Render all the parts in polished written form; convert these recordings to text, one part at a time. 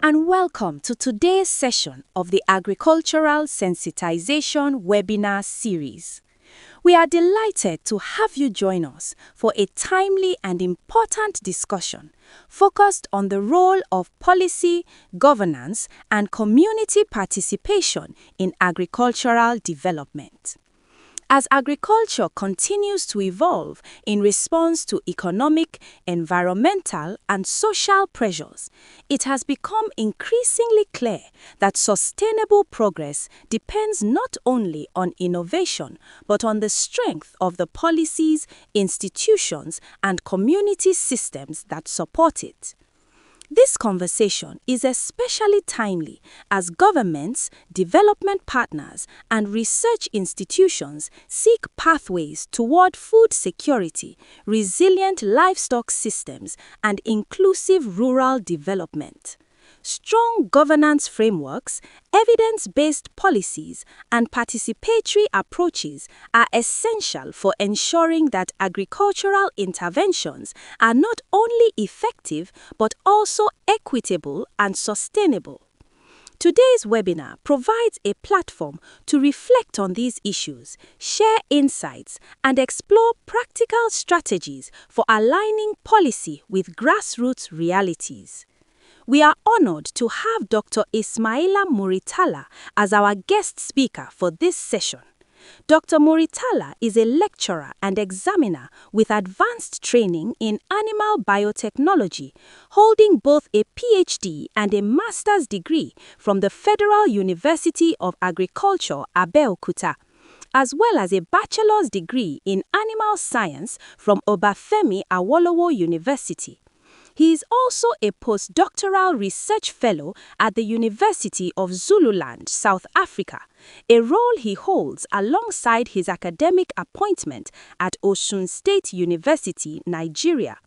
and welcome to today's session of the Agricultural Sensitization Webinar Series. We are delighted to have you join us for a timely and important discussion focused on the role of policy, governance, and community participation in agricultural development. As agriculture continues to evolve in response to economic, environmental, and social pressures, it has become increasingly clear that sustainable progress depends not only on innovation, but on the strength of the policies, institutions, and community systems that support it. This conversation is especially timely as governments, development partners, and research institutions seek pathways toward food security, resilient livestock systems, and inclusive rural development. Strong governance frameworks, evidence-based policies, and participatory approaches are essential for ensuring that agricultural interventions are not only effective but also equitable and sustainable. Today's webinar provides a platform to reflect on these issues, share insights, and explore practical strategies for aligning policy with grassroots realities. We are honored to have Dr. Ismail Muritala as our guest speaker for this session. Dr. Muritala is a lecturer and examiner with advanced training in animal biotechnology, holding both a PhD and a master's degree from the Federal University of Agriculture, Abeokuta, as well as a bachelor's degree in animal science from Obafemi Awolowo University. He is also a postdoctoral research fellow at the University of Zululand, South Africa, a role he holds alongside his academic appointment at Osun State University, Nigeria.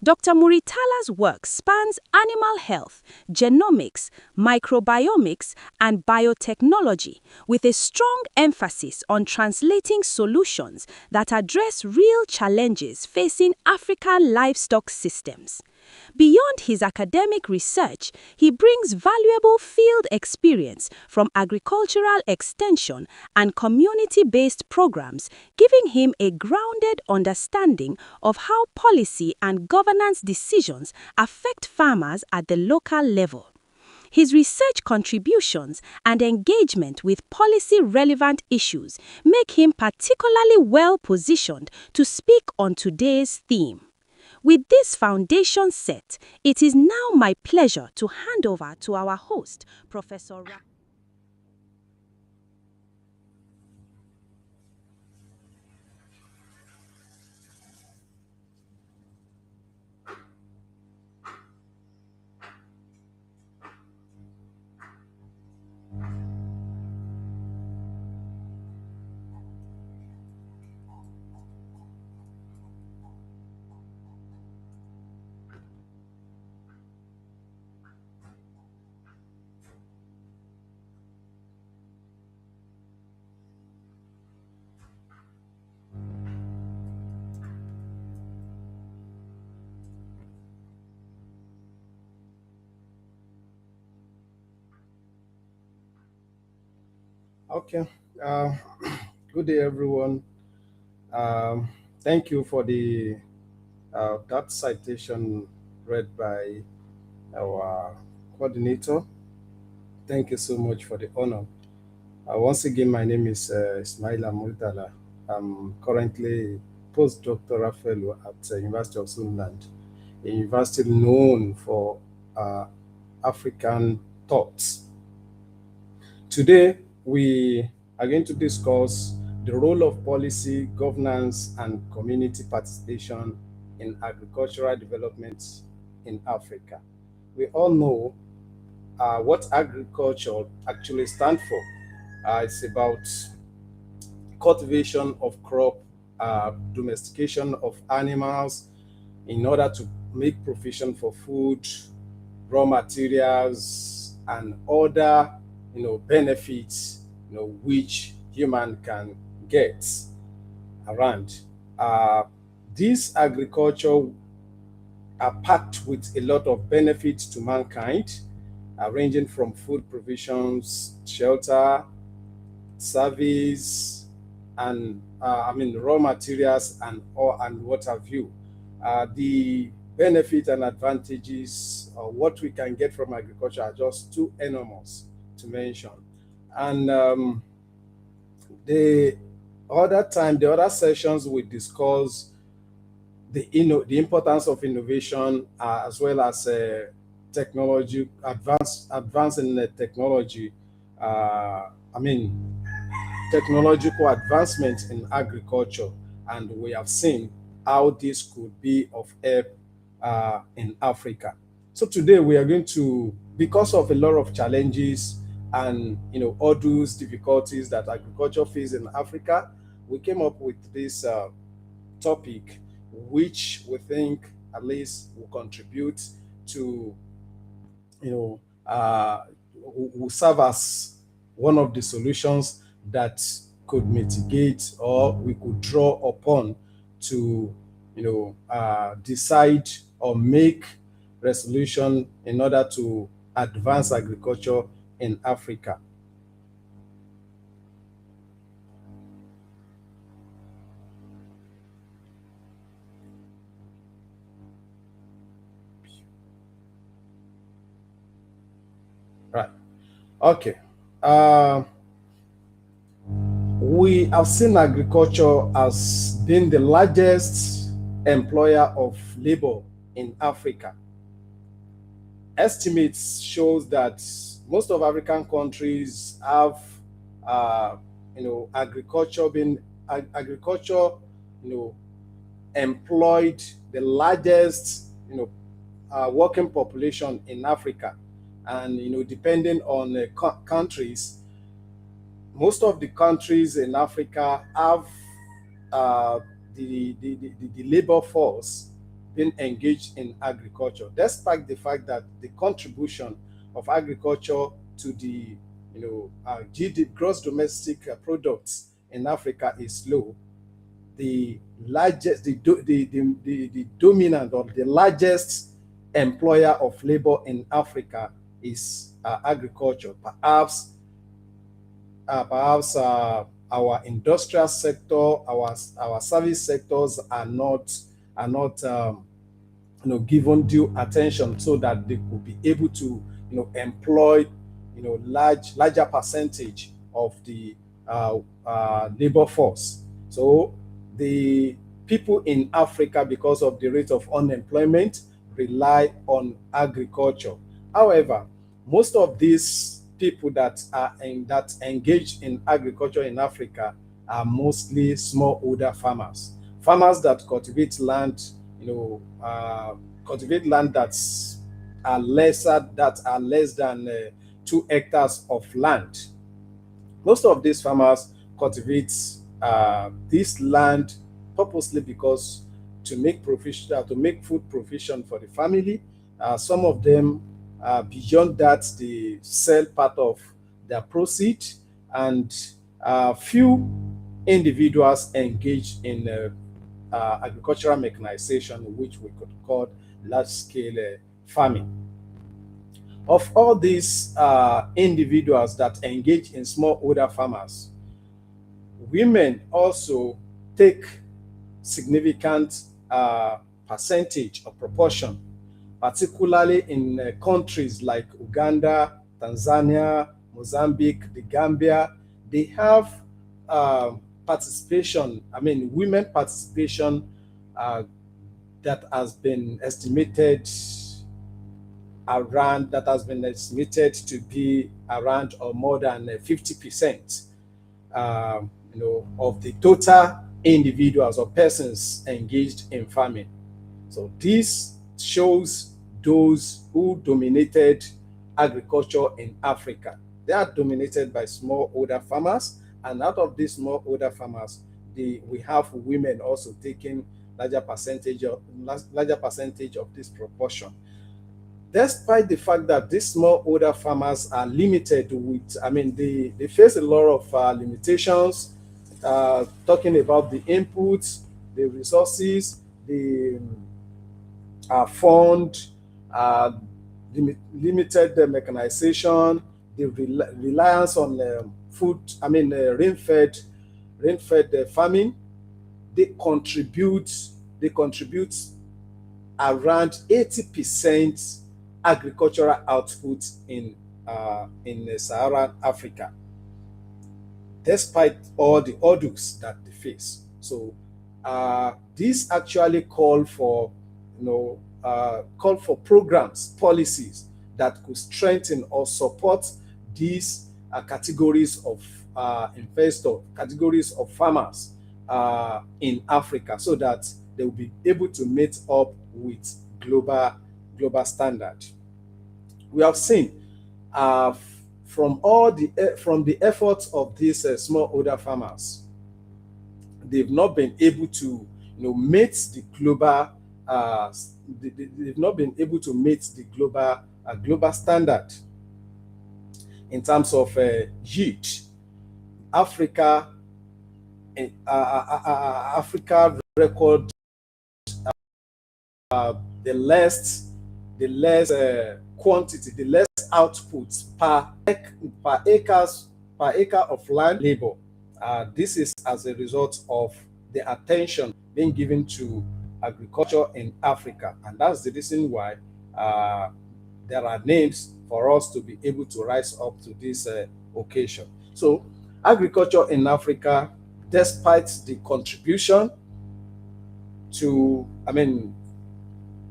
Dr. Muritala's work spans animal health, genomics, microbiomics, and biotechnology, with a strong emphasis on translating solutions that address real challenges facing African livestock systems. Beyond his academic research, he brings valuable field experience from agricultural extension and community-based programs, giving him a grounded understanding of how policy and governance decisions affect farmers at the local level. His research contributions and engagement with policy-relevant issues make him particularly well-positioned to speak on today's theme. With this foundation set, it is now my pleasure to hand over to our host, Professor Ra. Okay. Uh, Good day, everyone. Thank you for the that citation read by our coordinator. Thank you so much for the honor. Once again, my name is Ismail Muritala. I'm currently a postdoctoral fellow at the University of Zululand, a university known for uh, African thoughts. Today, we are going to discuss the role of policy, governance, and community participation in agricultural development in Africa. We all know what agriculture actually stands for. It's about cultivation of crop, domestication of animals in order to make provision for food, raw materials, and other benefits which human can get around. This agriculture are packed with a lot of benefits to mankind, ranging from food provisions, shelter, service, and raw materials and what have you. The benefits and advantages, what we can get from agriculture, are just too enormous to mention. And the other sessions we discuss the importance of innovation, as well as technology advance in technology. I mean Technological advancement in agriculture, and we have seen how this could be of help in Africa. So today we are going to, because of a lot of challenges and all those difficulties that agriculture faces in Africa, we came up with this topic, which we think at least will contribute to, you know, will serve as one of the solutions that could mitigate, or we could draw upon to, decide or make resolution in order to advance agriculture in Africa. Right. Okay. Uh, we have seen agriculture as being the largest employer of labor in Africa. Estimates shows that most of African countries have, agriculture, you know, employed the largest, working population in Africa. And depending on countries, most of the countries in Africa have uh, the labor force being engaged in agriculture, despite the fact that the contribution of agriculture to the GD, gross domestic products in Africa is low. The largest, the dominant or the largest employer of labor in Africa is agriculture. Perhaps our industrial sector, our service sectors are not given due attention, so that they could be able to employ larger percentage of the labor force. So the people in Africa, because of the rate of unemployment, rely on agriculture. However, most of these people that engage in agriculture in Africa are mostly smallholder farmers, farmers that cultivate land that are less than 2 hectares of land. Most of these farmers cultivate this land purposely because to make food provision for the family. Some of them, beyond that, they sell part of their proceed, and few individuals engage in agricultural mechanization, which we could call large-scale farming. Of all these individuals that engage in smallholder farmers, women also take significant percentage or proportion, particularly in countries like Uganda, Tanzania, Mozambique, the Gambia. They have participation, women participation, that has been estimated to be around or more than 50%, of the total individuals or persons engaged in farming. So this shows those who dominated agriculture in Africa. They are dominated by smallholder farmers, and out of these smallholder farmers, we have women also taking larger percentage of this proportion. Despite the fact that these smallholder farmers are limited with, they face a lot of limitations, talking about the inputs, the resources, the fund, uh, limited mechanization, the reliance on food, rain-fed farming. They contribute, they contribute around 80% agricultural output in Saharan Africa, despite all the hurdles that they face. So this actually call for programs, policies that could strengthen or support these categories of categories of farmers in Africa, so that they will be able to meet up with global standard. We have seen from the efforts of these smallholder farmers, they've not been able to meet the global they've not been able to meet the global standard in terms of yield. Africa Africa record the less quantity, the less output per acre of land labor. This is as a result of the attention being given to agriculture in Africa, and that's the reason why there are names for us to be able to rise up to this occasion. So, agriculture in Africa, despite the to, I mean,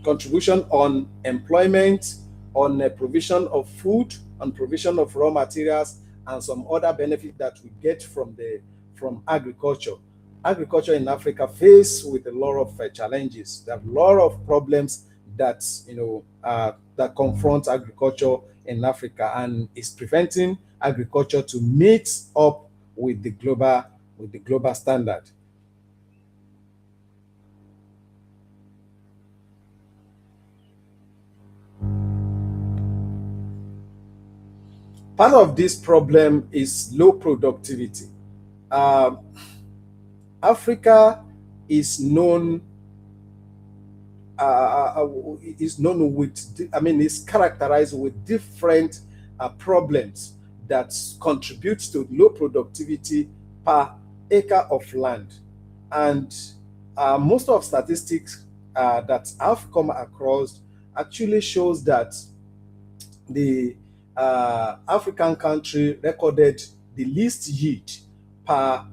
contribution on employment, on provision of food, on provision of raw materials, and some other benefits that we get from agriculture. Agriculture in Africa faced with a lot of challenges. There are a lot of problems that that confront agriculture in Africa, and is preventing agriculture to meet up with the global standard. Part of this problem is low productivity. Um, Africa is known is characterized with different problems that contribute to low productivity per acre of land. And most of statistics that I've come across actually shows that the African country recorded the least yield per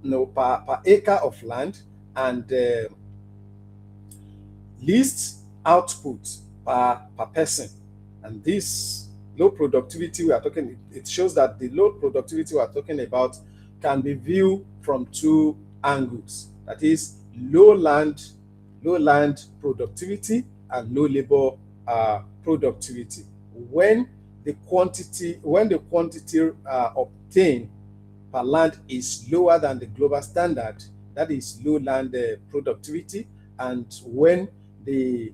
per acre of land, and least output per person. And this low productivity we are talking, it shows that the low productivity we are talking about can be viewed from two angles. That is low land productivity and low labor productivity. When the quantity obtained per land is lower than the global standard, that is low land productivity. And when the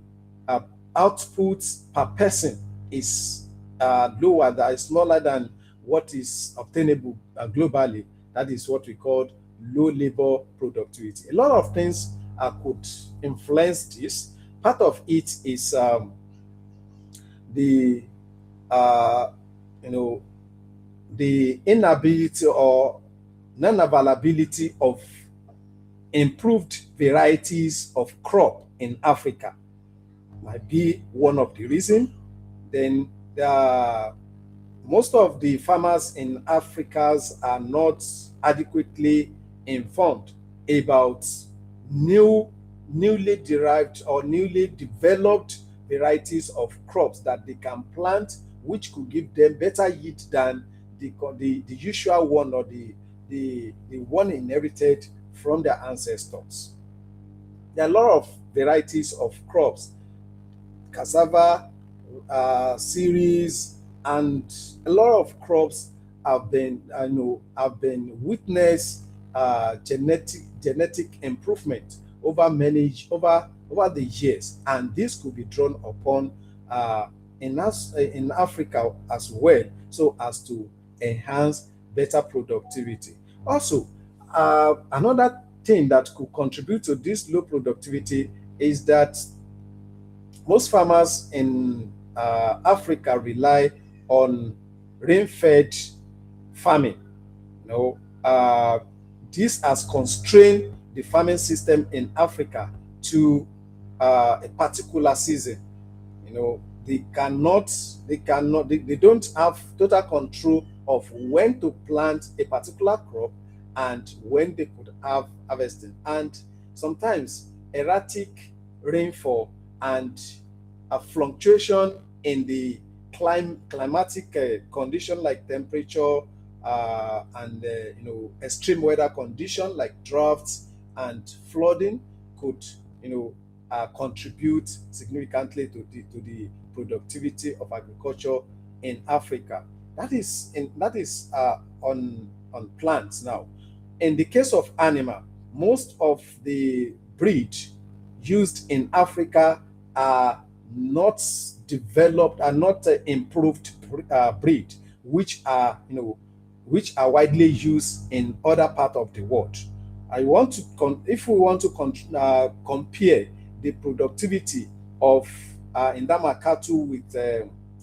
uh, output per person is lower, that is smaller than what is obtainable globally, that is what we call low labor productivity. A lot of things could influence this. Part of it is the uh, you know the inability or non-availability of improved varieties of crop in Africa might be one of the reasons. Then most of the farmers in Africa are not adequately informed about new, newly derived or newly developed varieties of crops that they can plant, which could give them better yield than the usual one, or the one inherited from their ancestors. There are a lot of varieties of crops, cassava, cereals, and a lot of crops have been witnessed genetic improvement over the years, and this could be drawn upon in Africa as well, so as to enhance better productivity. Also, another thing that could contribute to this low productivity is that most farmers in Africa rely on rain-fed farming. You know, this has constrained the farming system in Africa to a particular season. You know, they don't have total control of when to plant a particular crop and when they could have harvesting. And sometimes erratic rainfall and a fluctuation in the climatic condition like temperature and extreme weather condition like droughts and flooding could contribute significantly to the productivity of agriculture in Africa. That is on plants now. In the case of animal, most of the breed used in Africa are not developed, are not improved breed, which are widely used in other part of the world. If we want to compare the productivity of Indama cattle with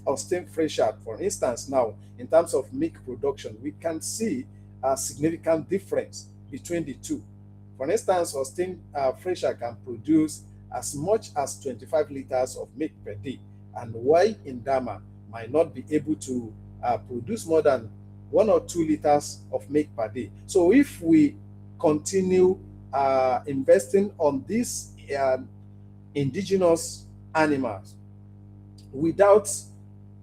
Austin Fresiak, for instance, now in terms of milk production, we can see a significant difference between the two. For instance, Austin Fresiak can produce as much as 25 liters of milk per day, and why Indama might not be able to produce more than 1 or 2 liters of milk per day. So if we continue investing on these indigenous animals without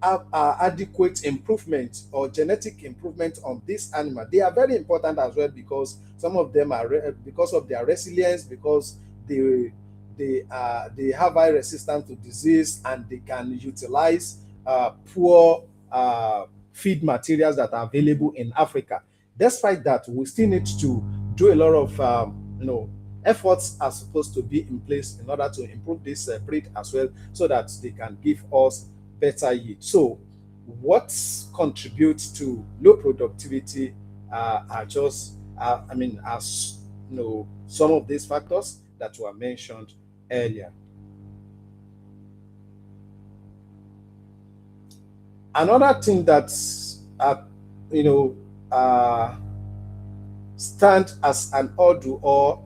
adequate improvement or genetic improvement on this animal, they are very important as well, because some of them are because of their resilience, because they have high resistance to disease, and they can utilize poor feed materials that are available in Africa. Despite that, we still need to do a lot of efforts are supposed to be in place in order to improve this breed as well, so that they can give us better yield. So, what contributes to low productivity are just, as some of these factors that were mentioned earlier. Another thing that's you know uh, stand as an order or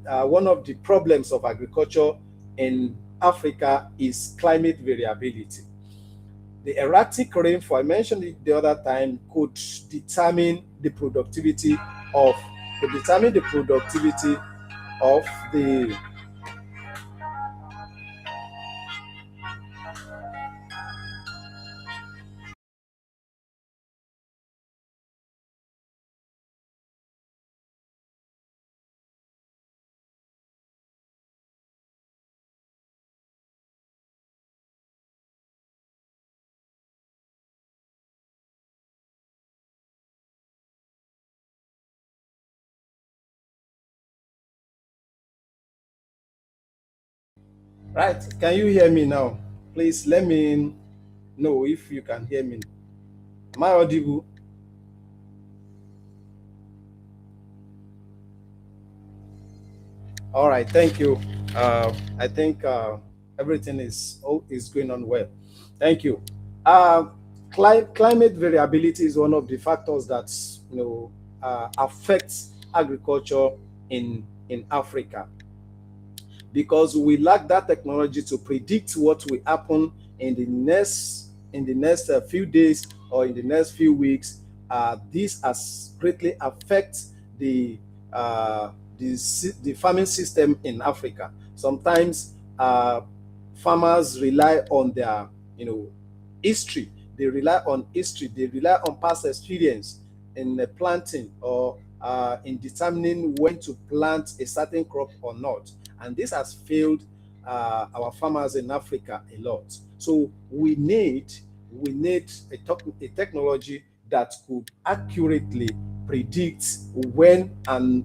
one of the problems of agriculture in Africa is climate variability. The erratic rainfall, I mentioned it the other time, determine the productivity of determine the productivity of the right. Can you hear me now? Please let me know if you can hear me. Am I audible? All right, thank you. I think everything is going on well. Thank you. Uh, Climate variability is one of the factors that affects agriculture in Africa, because we lack that technology to predict what will happen in the next few days or in the next few weeks. This has greatly affect the the farming system in Africa. Sometimes farmers rely on their history. They rely on history. They rely on past experience in planting or in determining when to plant a certain crop or not. And this has failed our farmers in Africa a lot. So we need a technology that could accurately predict when and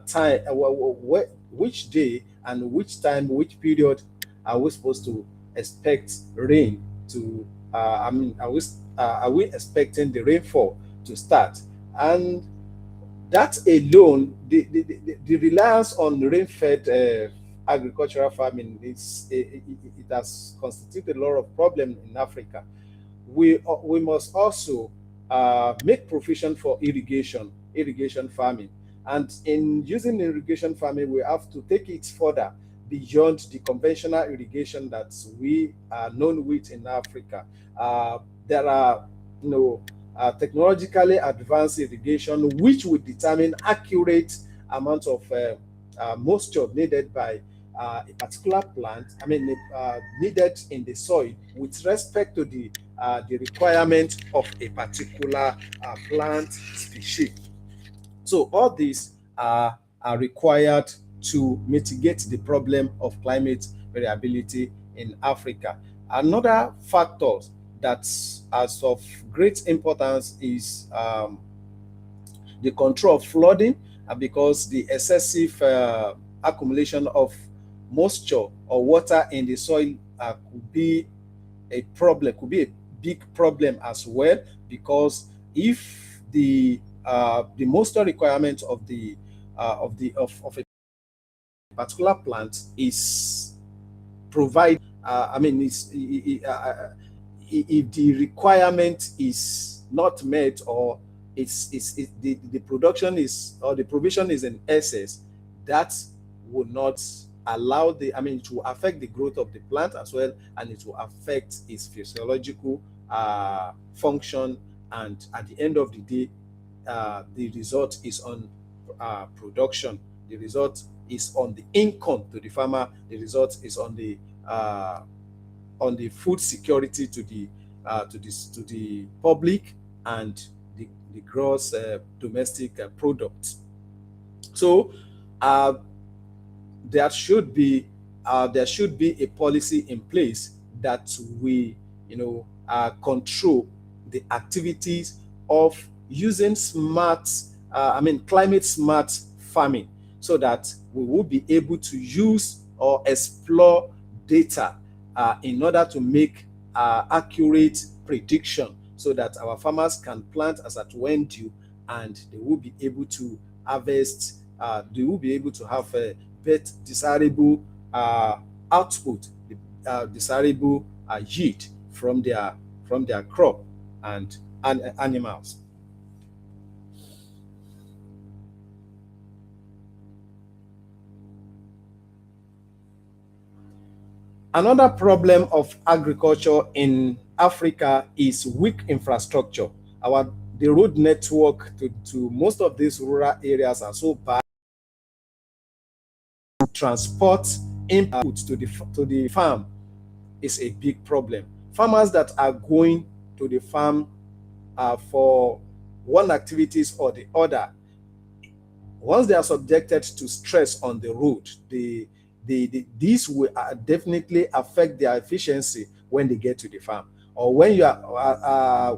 time which day and which time, which period are we supposed to expect rain to are we expecting the rainfall to start. And that alone, the reliance on rain-fed agricultural farming, it has constituted a lot of problem in Africa. We must also make provision for irrigation farming. And in using irrigation farming, we have to take it further beyond the conventional irrigation that we are known with in Africa. There are, you know, technologically advanced irrigation which will determine accurate amount of moisture needed by a particular plant, needed in the soil with respect to the requirement of a particular plant species. So all these are required to mitigate the problem of climate variability in Africa. Another factor that's as of great importance is the control of flooding, because the excessive accumulation of moisture or water in the soil could be a problem, could be a big problem as well, because if the moisture requirement of a particular plant is provided, if the requirement is not met, or the production is, or the provision is in excess, that will not allow it will affect the growth of the plant as well, and it will affect its physiological function, and at the end of the day, the result is on production. The result is on the income to the farmer. The result is on the food security to the public, and the gross domestic product. So uh, there should be a policy in place that we control the activities of using smart climate smart farming, so that we will be able to use or explore data in order to make accurate prediction, so that our farmers can plant as at when due, and they will be able to harvest, they will be able to have a better desirable output, desirable yield from their crop and animals. Another problem of agriculture in Africa is weak infrastructure. The road network to most of these rural areas are so bad. Transport input to the farm is a big problem. Farmers that are going to the farm for one activities or the other, once they are subjected to stress on the road, these will definitely affect their efficiency when they get to the farm, or when you are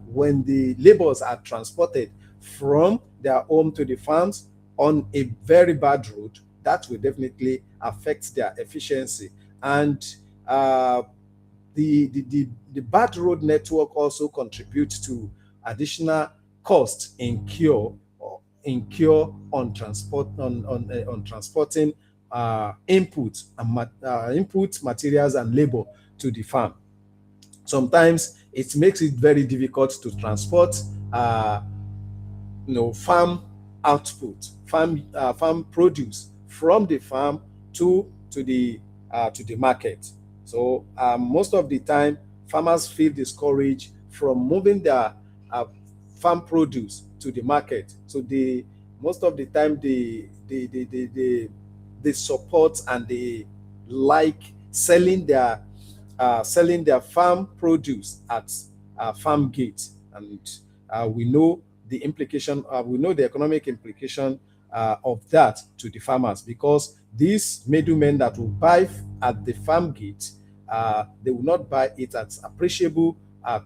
when the laborers are transported from their home to the farms on a very bad road. That will definitely affect their efficiency. And the bad road network also contributes to additional cost incur on transporting input materials and labor to the farm. Sometimes it makes it very difficult to transport farm output, farm produce from the farm to the market. So most of the time, farmers feel discouraged from moving their farm produce to the market. So they most of the time they support and they like selling their farm produce at farm gate. And we know the implication, we know the economic implication of that to the farmers, because these middlemen that will buy at the farm gate, they will not buy it at appreciable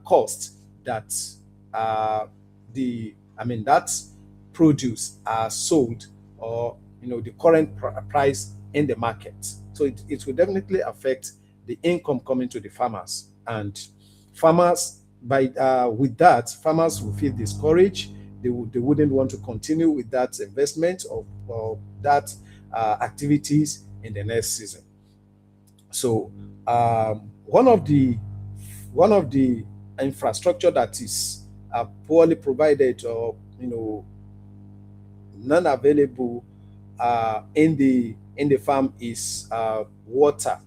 cost that that produce are sold, or the current price in the market. So it will definitely affect the income coming to the farmers. And farmers, by with that, farmers will feel discouraged. They wouldn't want to continue with that investment, or that activities, in the next season. So one of the infrastructure that is poorly provided, or non-available in the farm, is water.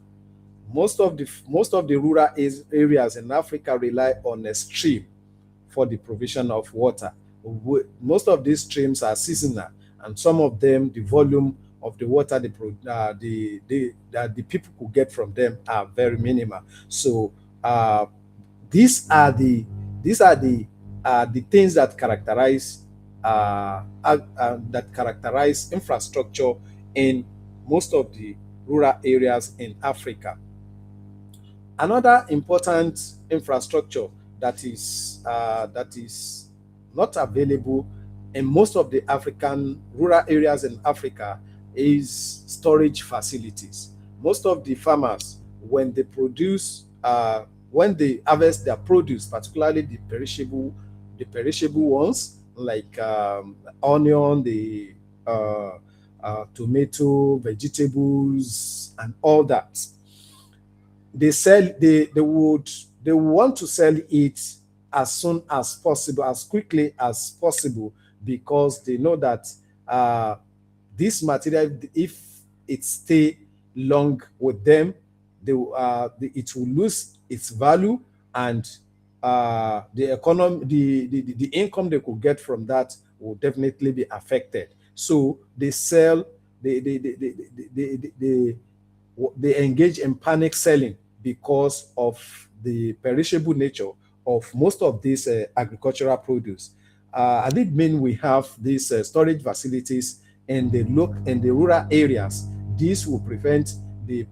Most of the rural areas in Africa rely on a stream for the provision of water. Most of these streams are seasonal, and some of them, the volume of the water that the people could get from them are very minimal. So uh, these are the things that characterize infrastructure in most of the rural areas in Africa. Another important infrastructure that is not available in most of the African rural areas in Africa is storage facilities. Most of the farmers, when they harvest their produce, particularly the perishable ones like onion, the uh, tomato, vegetables, and all that, they want to sell it as soon as possible, as quickly as possible, because they know that uh, this material, if it stay long with them, it will lose its value, and the economy, the income they could get from that will definitely be affected. So they sell, they engage in panic selling because of the perishable nature of most of these agricultural produce. I did mean we have these storage facilities in the rural areas. This will prevent the,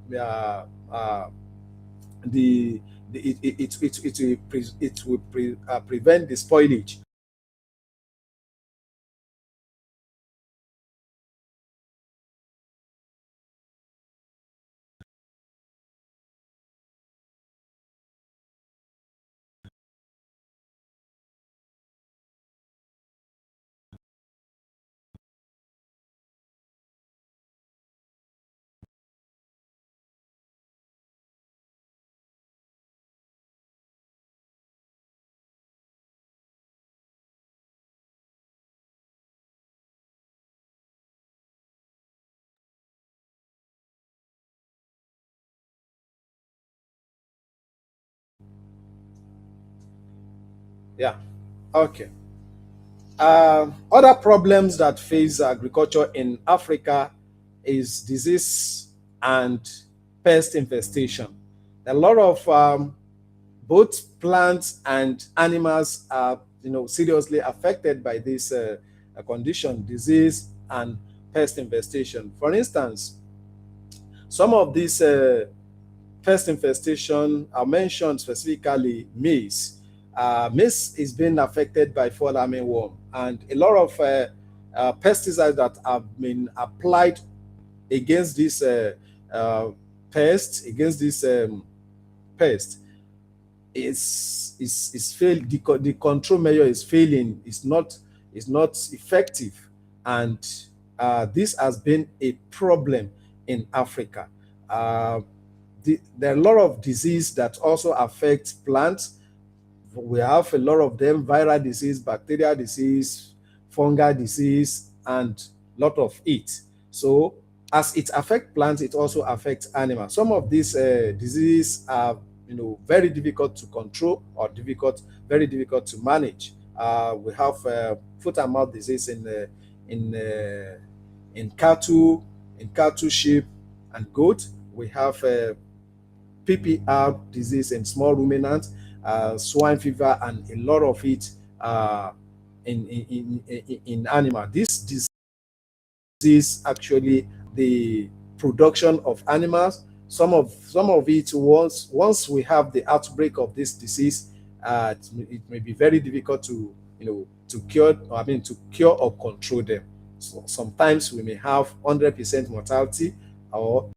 the it will prevent the spoilage. Yeah. Okay. Other problems that face agriculture in Africa is disease and pest infestation. A lot of both plants and animals are, seriously affected by this condition, disease and pest infestation. For instance, some of these pest infestation are mentioned, specifically maize. Maize is being affected by fall armyworm, and a lot of pesticides that have been applied against this uh, against this pest, is fail. The control measure is failing. Is not effective, and this has been a problem in Africa. Uh, there are a lot of disease that also affect plants. We have a lot of them: viral disease, bacterial disease, fungal disease, and lot of it. So as it affects plants, it also affects animals. Some of these diseases are, very difficult to control, or very difficult to manage. We have foot and mouth disease in uh, in cattle, sheep, and goat. We have PPR disease in small ruminants, swine fever, and a lot of it in animal. This disease actually the production of animals. Some of it, once we have the outbreak of this disease, it may be very difficult to, to cure. I mean, to cure or control them. So sometimes we may have 100% mortality, or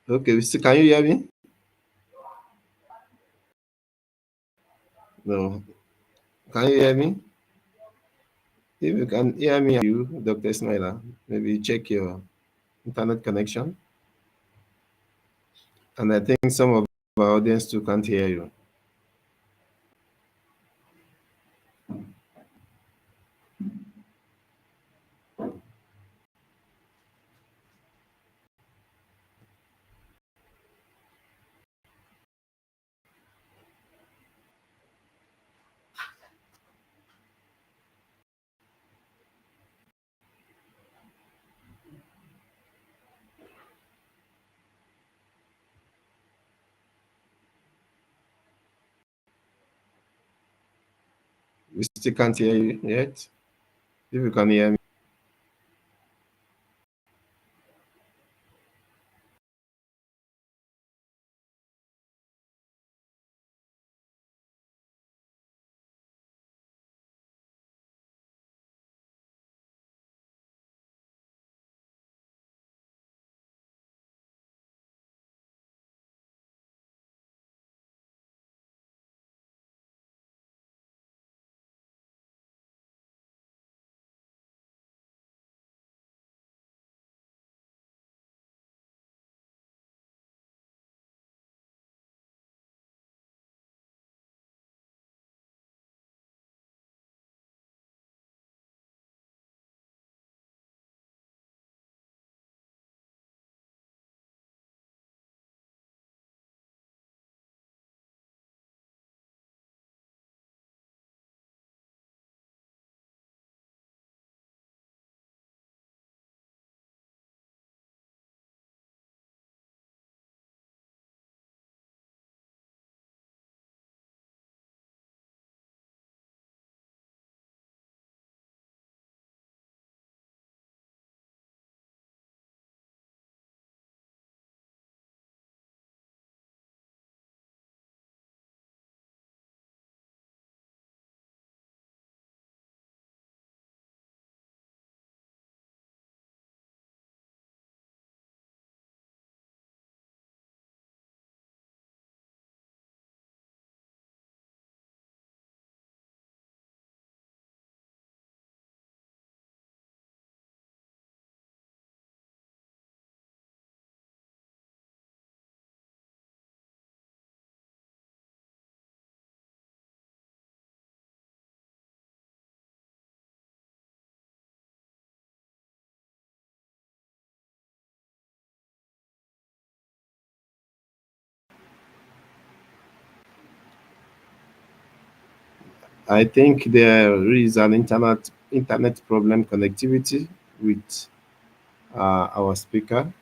Okay, can you hear me? No. Can you hear me? If you can hear me, you, Dr. Smiler, maybe check your internet connection. And I think some of our audience too can't hear you. We still can't hear you yet. If you can hear me. I think there is an internet problem connectivity with our speaker,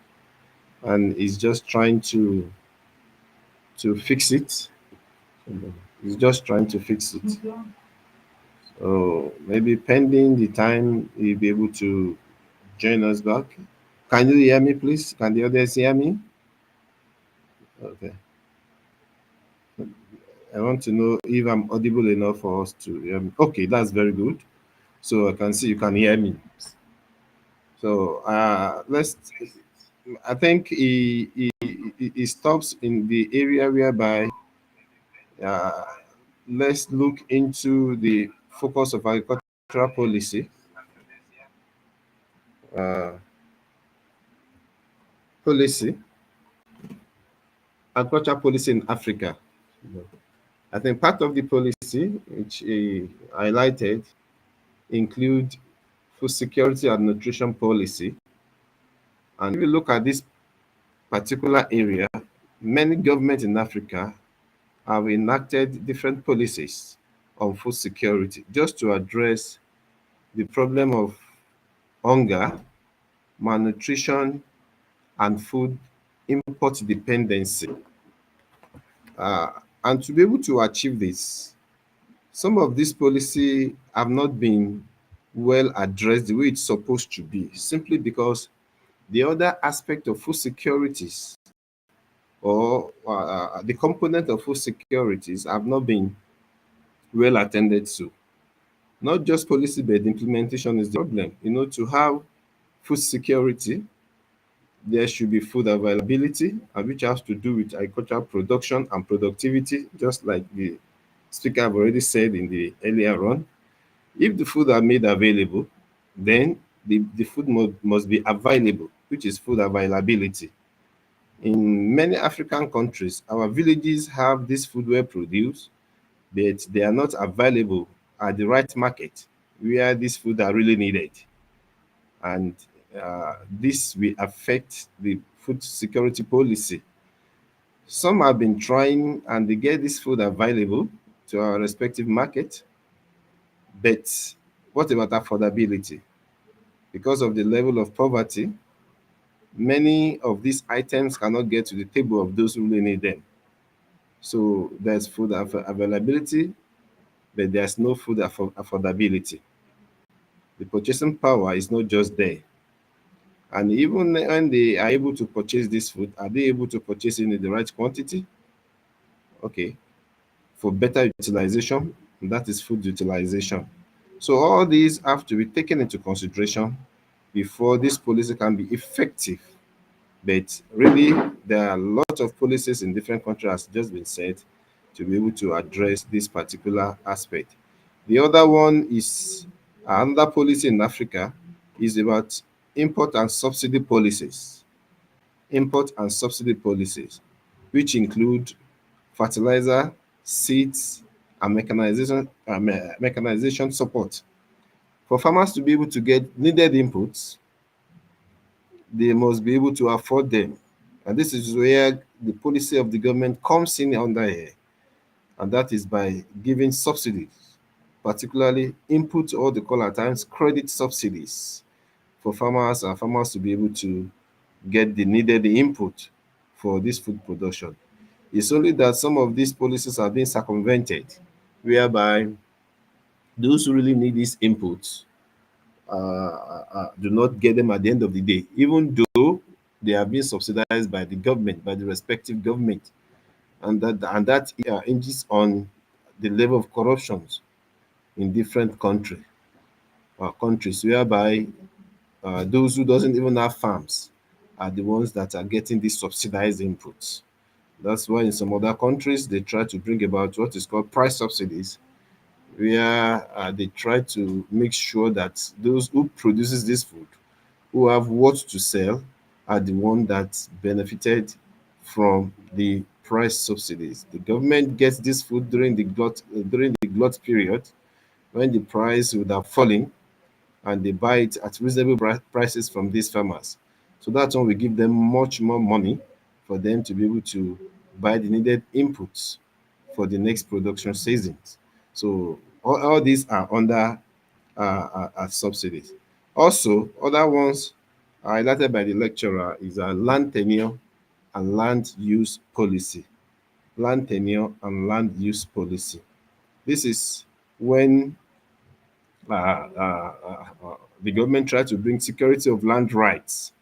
and he's just trying to fix it. He's just trying to fix it. So maybe pending the time he'll be able to join us back. Can you hear me, please? Can the others hear me? Okay. I want to know if I'm audible enough for us to hear me. Okay, that's very good. So I can see you can hear me. So let's. I think he stops in the area whereby uh, let's look into the focus of agricultural policy. Uh, policy, agricultural policy in Africa. I think part of the policy which he highlighted include food security and nutrition policy. And if you look at this particular area, many governments in Africa have enacted different policies on food security just to address the problem of hunger, malnutrition, and food import dependency. Uh, and to be able to achieve this, some of these policy have not been well addressed the way it's supposed to be, simply because the other aspect of food securities or the component of food securities have not been well attended to. Not just policy, but implementation is the problem. To have food security, There should be food availability, and which has to do with agricultural production and productivity, just like the speaker have already said in the earlier on. If the food are made available, then the food must be available, which is food availability. In many African countries, our villages have this food well produced, but they are not available at the right market where these food are really needed. And this will affect the food security policy. Some have been trying and they get this food available to our respective market, but what about affordability? Because of the level of poverty, many of these items cannot get to the table of those who really need them. So there's food availability, but there's no food affordability. The purchasing power is not just there. And even when they are able to purchase this food, are they able to purchase it in the right quantity? Okay, for better utilization, that is food utilization. So all these have to be taken into consideration before this policy can be effective. But really, there are a lot of policies in different countries, as just been said, to be able to address this particular aspect. The other one is another policy in Africa is about import and subsidy policies. Import and subsidy policies, which include fertilizer, seeds, and mechanization support. For farmers to be able to get needed inputs, they must be able to afford them. And this is where the policy of the government comes in under here, and that is by giving subsidies, particularly input, or they call at times credit subsidies, for farmers and farmers to be able to get the needed input for this food production. It's only that some of these policies are being circumvented, whereby those who really need these inputs do not get them at the end of the day, even though they are being subsidized by the government, by the respective government, and that hinges on the level of corruptions in different countries, whereby those who doesn't even have farms are the ones that are getting these subsidized inputs. That's why in some other countries they try to bring about what is called price subsidies, where they try to make sure that those who produces this food, who have what to sell, are the one that benefited from the price subsidies. The government gets this food during the glut period, when the price would have fallen, and they buy it at reasonable prices from these farmers. So that's when we give them much more money for them to be able to buy the needed inputs for the next production seasons. So all these are under subsidies. Also, other ones highlighted by the lecturer is a land tenure and land use policy. Land tenure and land use policy. This is when the government tried to bring security of land rights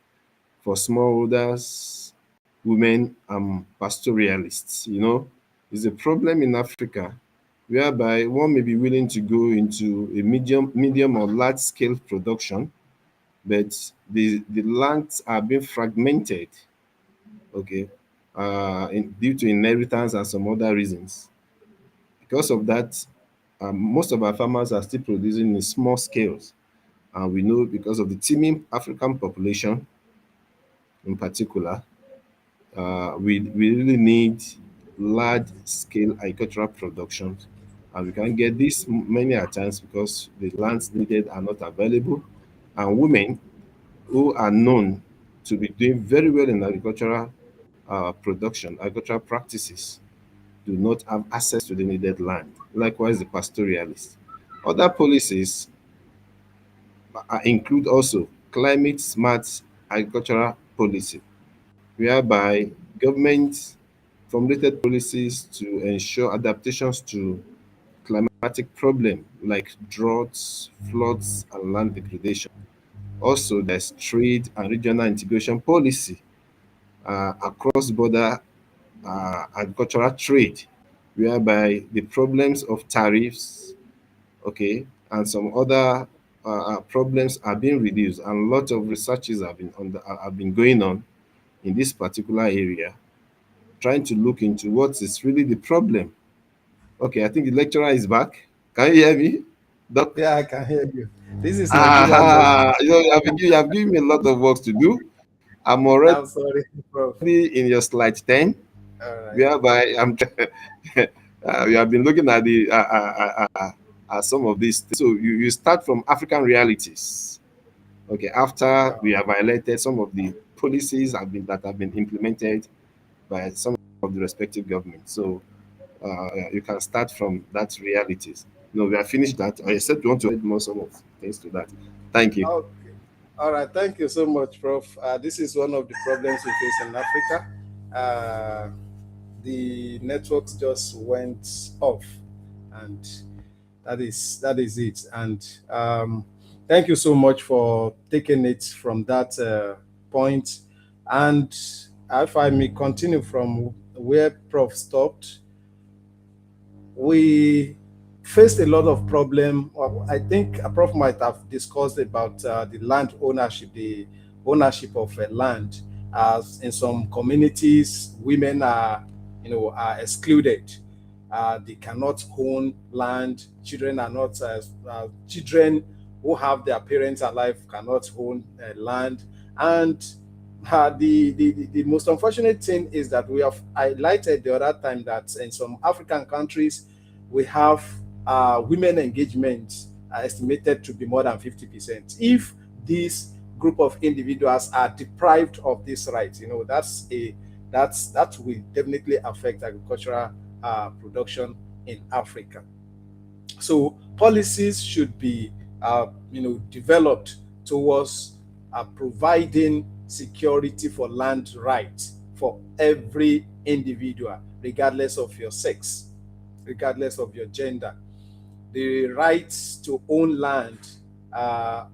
for smallholders, women, and pastoralists. It's a problem in Africa whereby one may be willing to go into a medium or large scale production, but the lands are being fragmented, okay, due to inheritance and some other reasons. Because of that, most of our farmers are still producing in small scales. And we know because of the teeming African population in particular, we really need large scale agricultural production. And we can get this many a times because the lands needed are not available. And women who are known to be doing very well in agricultural production, agricultural practices, do not have access to the needed land. Likewise, the pastoralists. Other policies include also climate smart agricultural policy, whereby government formulated policies to ensure adaptations to climatic problems like droughts, floods, and land degradation. Also, there's trade and regional integration policy across border agricultural trade, whereby the problems of tariffs, okay, and some other problems are being reduced, and a lot of researches have been going on in this particular area, trying to look into what is really the problem. Okay, I think the lecturer is back. Can you hear me, Doc? Yeah, I can hear you. This is Nigerian Aha! government. You have given me a lot of work to do. I'm already I'm sorry, Prof. in your slide 10, All right. whereby we have been looking at some of these. So you start from African realities. Okay, after we have highlighted some of the policies that have been implemented by some of the respective governments. So you can start from that realities. No, we have finished that. I said we want to add more some of things to that. Thank you. Okay. All right. Thank you so much, Prof. This is one of the problems we face in Africa. Uh, the networks just went off, and that is it. And thank you so much for taking it from that point. And if I may continue from where Prof stopped, we faced a lot of problem. Well, I think a Prof might have discussed about the land ownership, the ownership of land. As in some communities, women are excluded. They cannot own land. Children are not children who have their parents alive cannot own land. And the most unfortunate thing is that we have highlighted the other time that in some African countries we have women engagement estimated to be more than 50%. If this group of individuals are deprived of this right, that will definitely affect agricultural production in Africa. So policies should be, developed towards providing security for land rights for every individual, regardless of your sex, regardless of your gender. The rights to own land,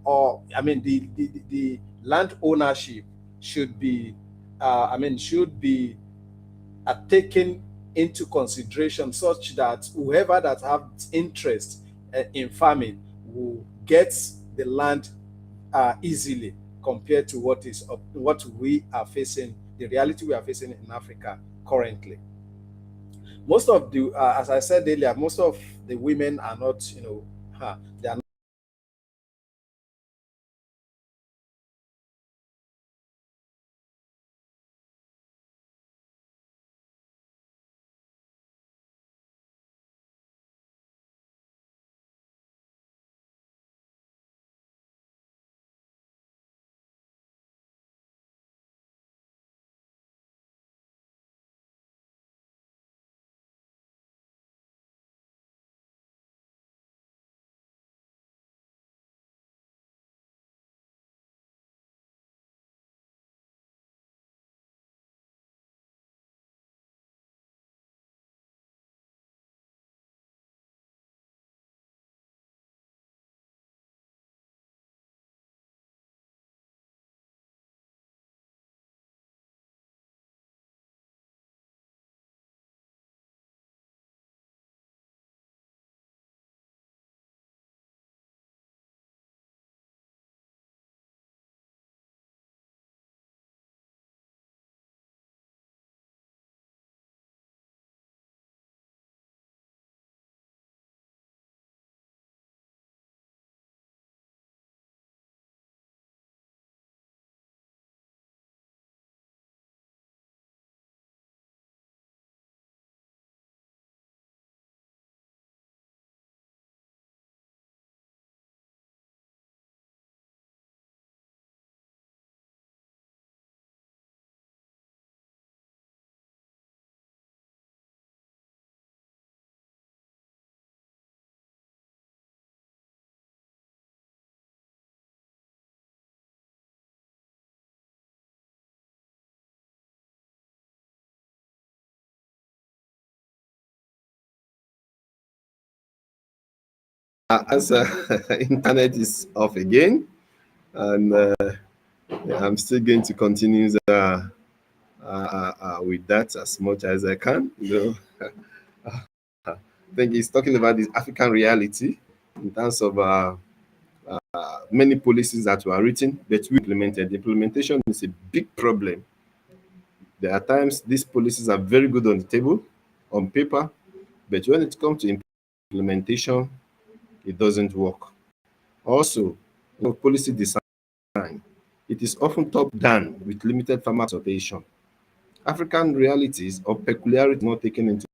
or I mean, the land ownership should be, should be taken into consideration such that whoever that have interest in farming will get the land easily compared to what we are facing, the reality we are facing in Africa currently. Most of the, as I said earlier, most of the women are not, they are As internet is off again, and yeah, I'm still going to continue with that as much as I can. I think he's talking about this African reality in terms of many policies that were written but we implemented. The implementation is a big problem There are times these policies are very good on the table, on paper, but when it comes to implementation, it doesn't work. Also, policy design, it is often top down with limited farmer participation. African realities or peculiarities not taken into.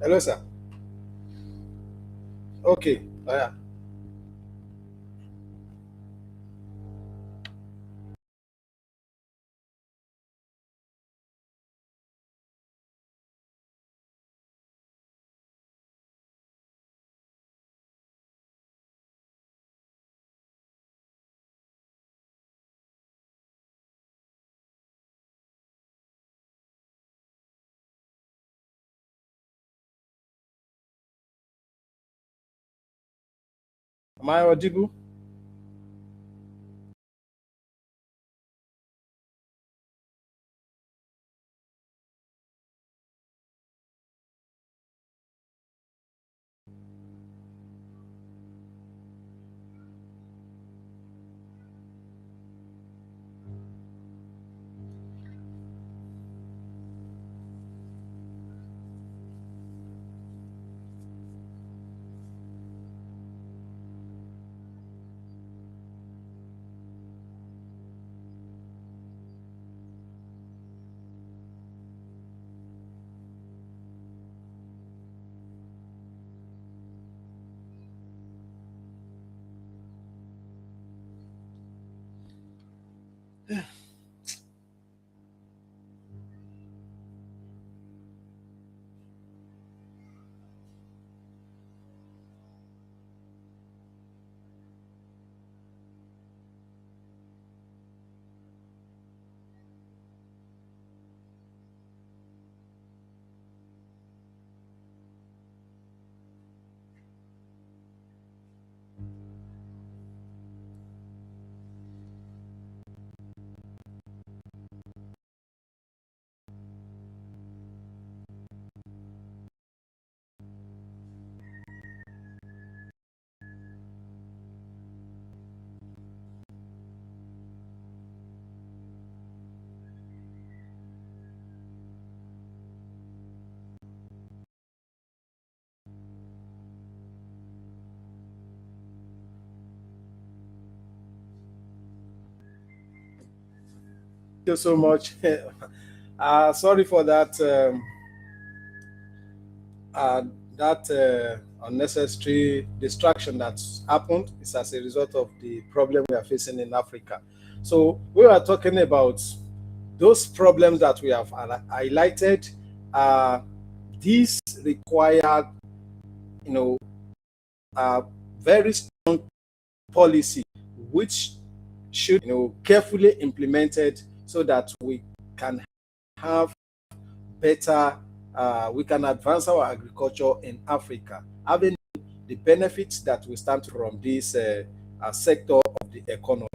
Hello, sir. Okay. Oh, yeah. Am I audible? you so much. Sorry for that. Uh, that unnecessary distraction that's happened is as a result of the problem we are facing in Africa. So we are talking about those problems that we have highlighted. Uh, these require, you know, a very strong policy, which should, carefully implemented so that we can have better, we can advance our agriculture in Africa, having the benefits that we stand from this sector of the economy.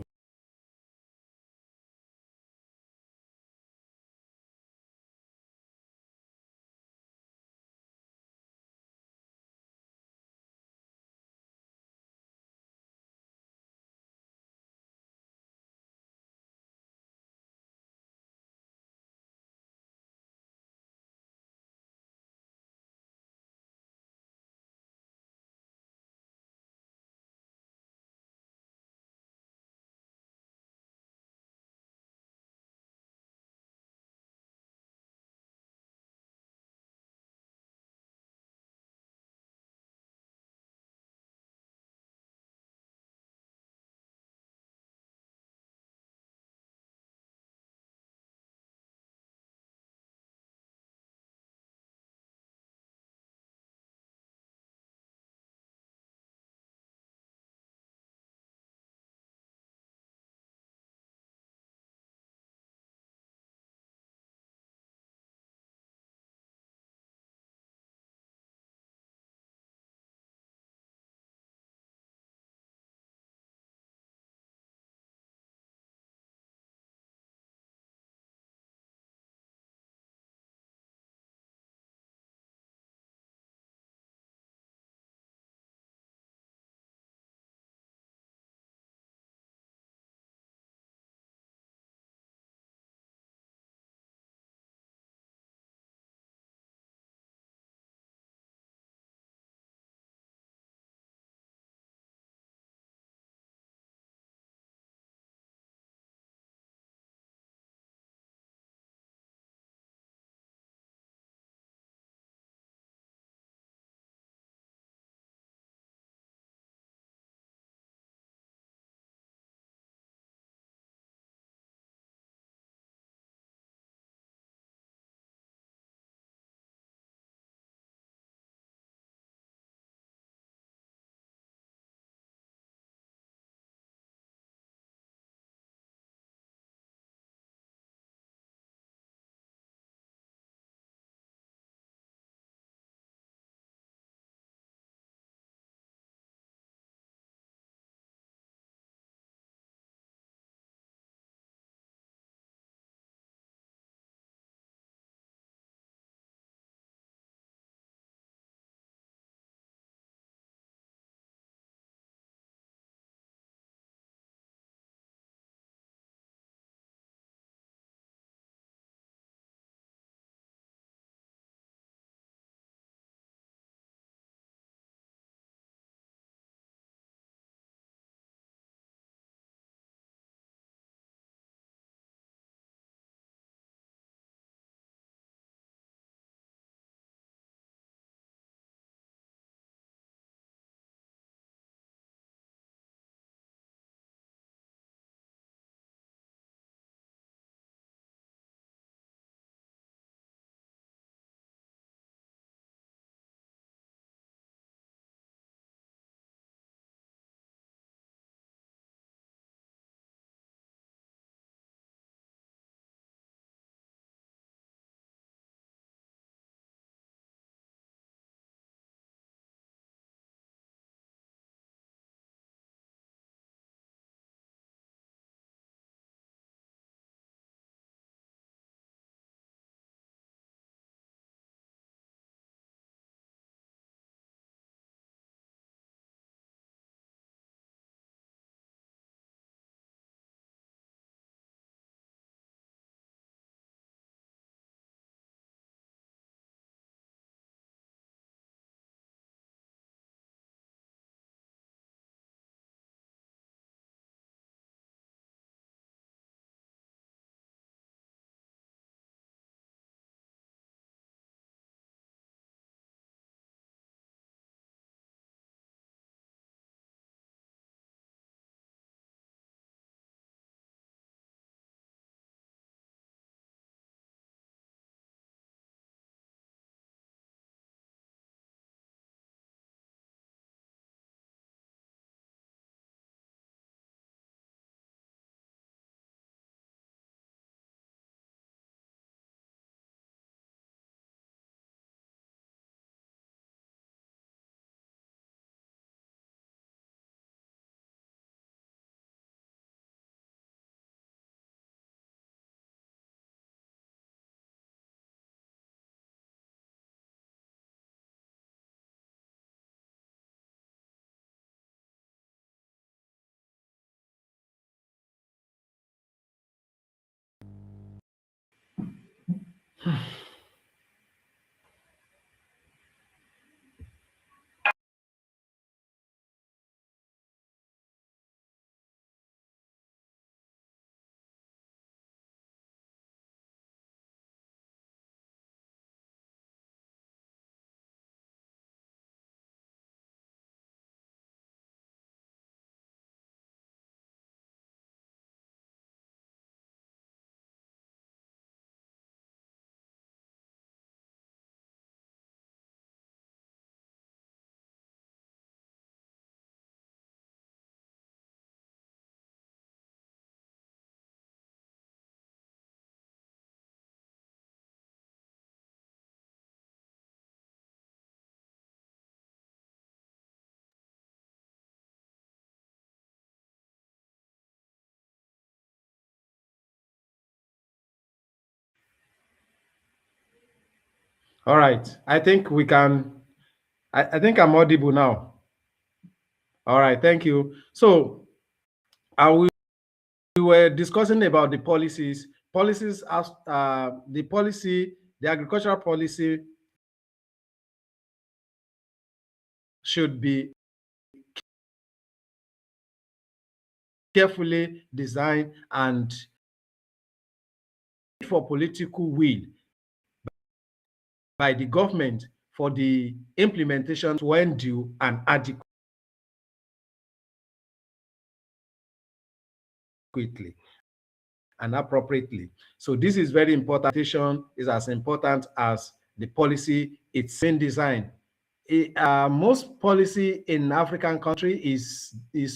All right. I think we can. I think I'm audible now. All right. Thank you. So, we were discussing about the policies. Policies as the policy, the agricultural policy should be carefully designed and for political will by the government for the implementation when due and adequately and appropriately. So this is very important. Is as important as the policy it's in design. Most policy in African country is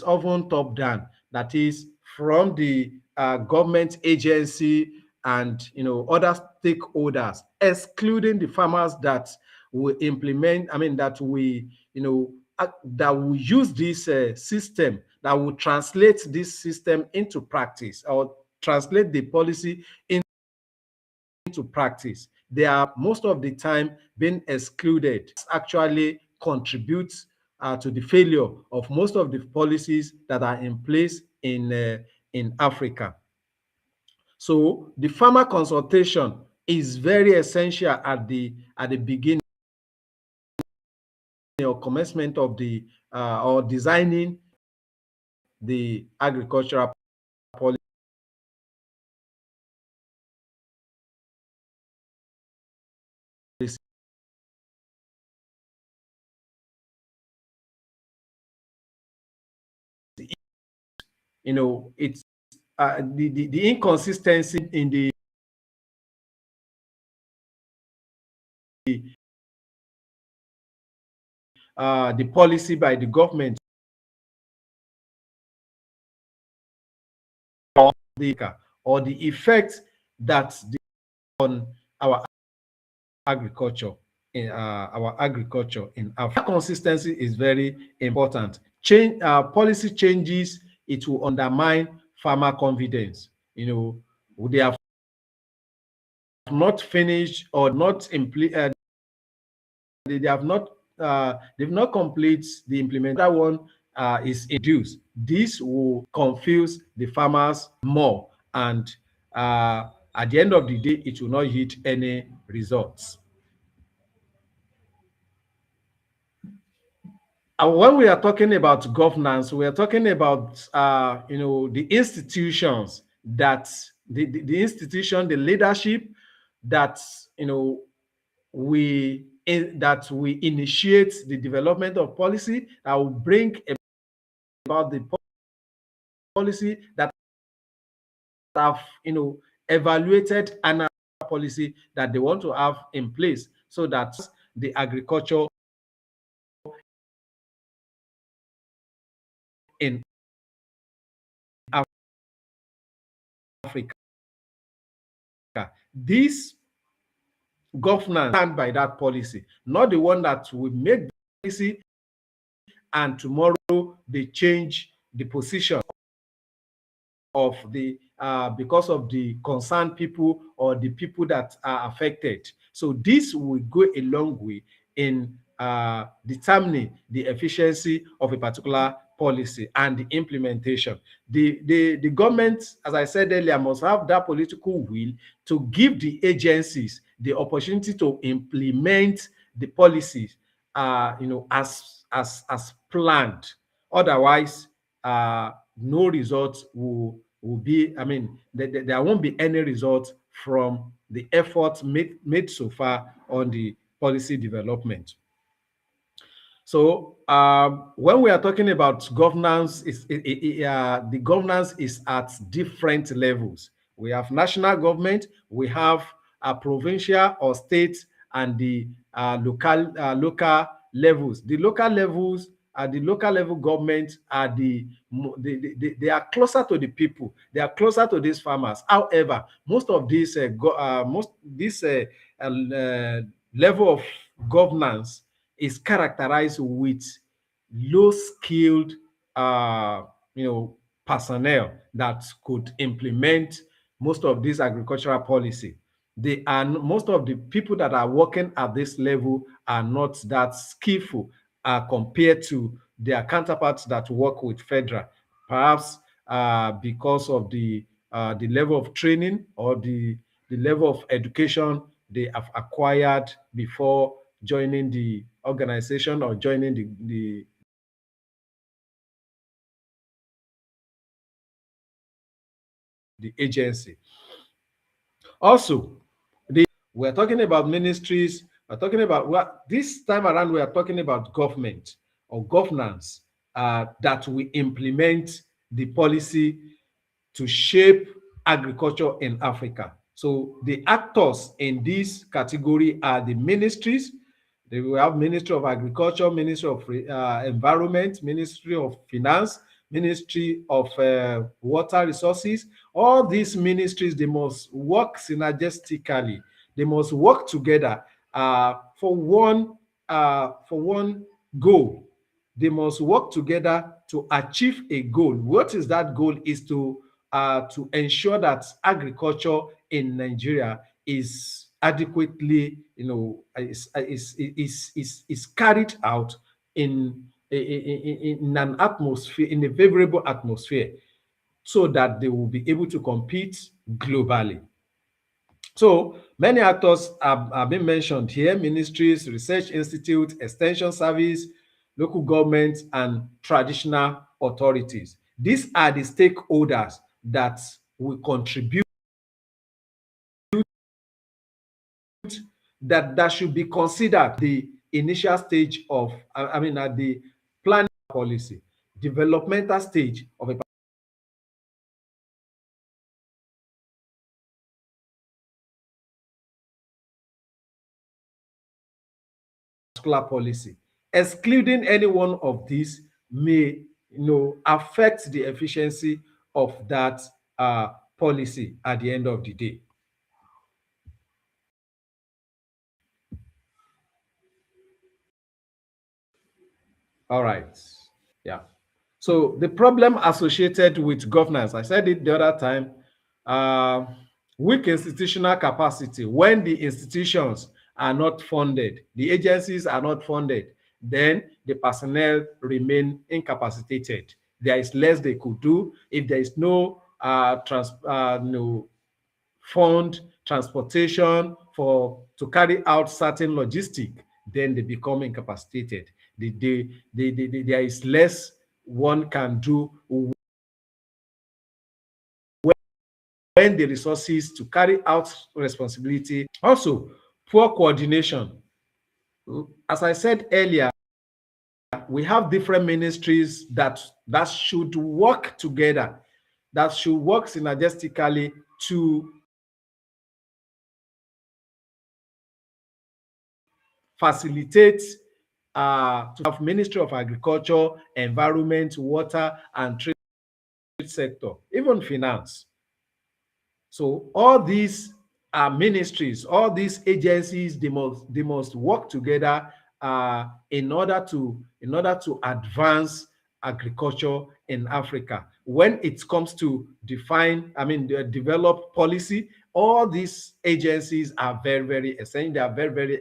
often top down. That is from the government agency and other stakeholders, excluding the farmers that will implement. I mean that we that will use this system, that will translate this system into practice or translate the policy into practice. They are most of the time being excluded. This actually contributes to the failure of most of the policies that are in place in Africa. So the farmer consultation is very essential at the beginning or commencement of the or designing the agricultural policy. It's the inconsistency in the policy by the government or the effect that on our agriculture in Africa. Consistency is very important. Policy changes, it will undermine farmer confidence. They have not finished or not they have not they've not complete the implementation. That one is induced. This will confuse the farmers more, and at the end of the day, it will not yield any results. And when we are talking about governance, we are talking about the institutions that the institution, the leadership that that we initiate the development of policy that will bring about the policy that have evaluated another policy that they want to have in place so that the agriculture in Africa. This governance stand by that policy, not the one that will make the policy and tomorrow they change the position of the because of the concerned people or the people that are affected. So this will go a long way in determining the efficiency of a particular policy and the implementation. The government, as I said earlier, must have that political will to give the agencies the opportunity to implement the policies, as planned. Otherwise, no result will be. I mean, there won't be any result from the efforts made so far on the policy development. So when we are talking about governance, the governance is at different levels. We have national government, we have provincial or state, and the local levels. The local level government are they are closer to the people. They are closer to these farmers. However, most of these level of governance is characterized with low skilled personnel that could implement most of this agricultural policy. Most of the people that are working at this level are not that skillful compared to their counterparts that work with federal, perhaps because of the level of training or the level of education they have acquired before joining the organization or joining the agency. Also, we're talking about ministries, we're talking about what this time around we are talking about government or governance that we implement the policy to shape agriculture in Africa. So the actors in this category are the ministries. We have Ministry of Agriculture, Ministry of Environment, Ministry of Finance, Ministry of Water Resources. All these ministries, they must work synergistically. They must work together for one goal. They must work together to achieve a goal. What is that goal? Is to ensure that agriculture in Nigeria is adequately, is carried out in an atmosphere, in a favorable atmosphere, so that they will be able to compete globally. So many actors have been mentioned here: ministries, research institute, extension service, local governments, and traditional authorities. These are the stakeholders that will contribute, that should be considered the initial stage of, at the planning policy, developmental stage of a particular policy. Excluding any one of these may, affect the efficiency of that policy at the end of the day. All right. Yeah. So the problem associated with governance, I said it the other time, uh, weak institutional capacity. When the institutions are not funded, the agencies are not funded, then the personnel remain incapacitated. There is less they could do if there is no fund transportation to carry out certain logistic, then they become incapacitated. There is less one can do when the resources to carry out responsibility. Also, poor coordination. As I said earlier, we have different ministries that should work together, that should work synergistically to facilitate, to have Ministry of Agriculture, Environment, Water and Trade sector, even finance. So all these ministries, all these agencies, they must work together in order to advance agriculture in Africa. When it comes to develop policy, all these agencies are very, very essential. They are very, very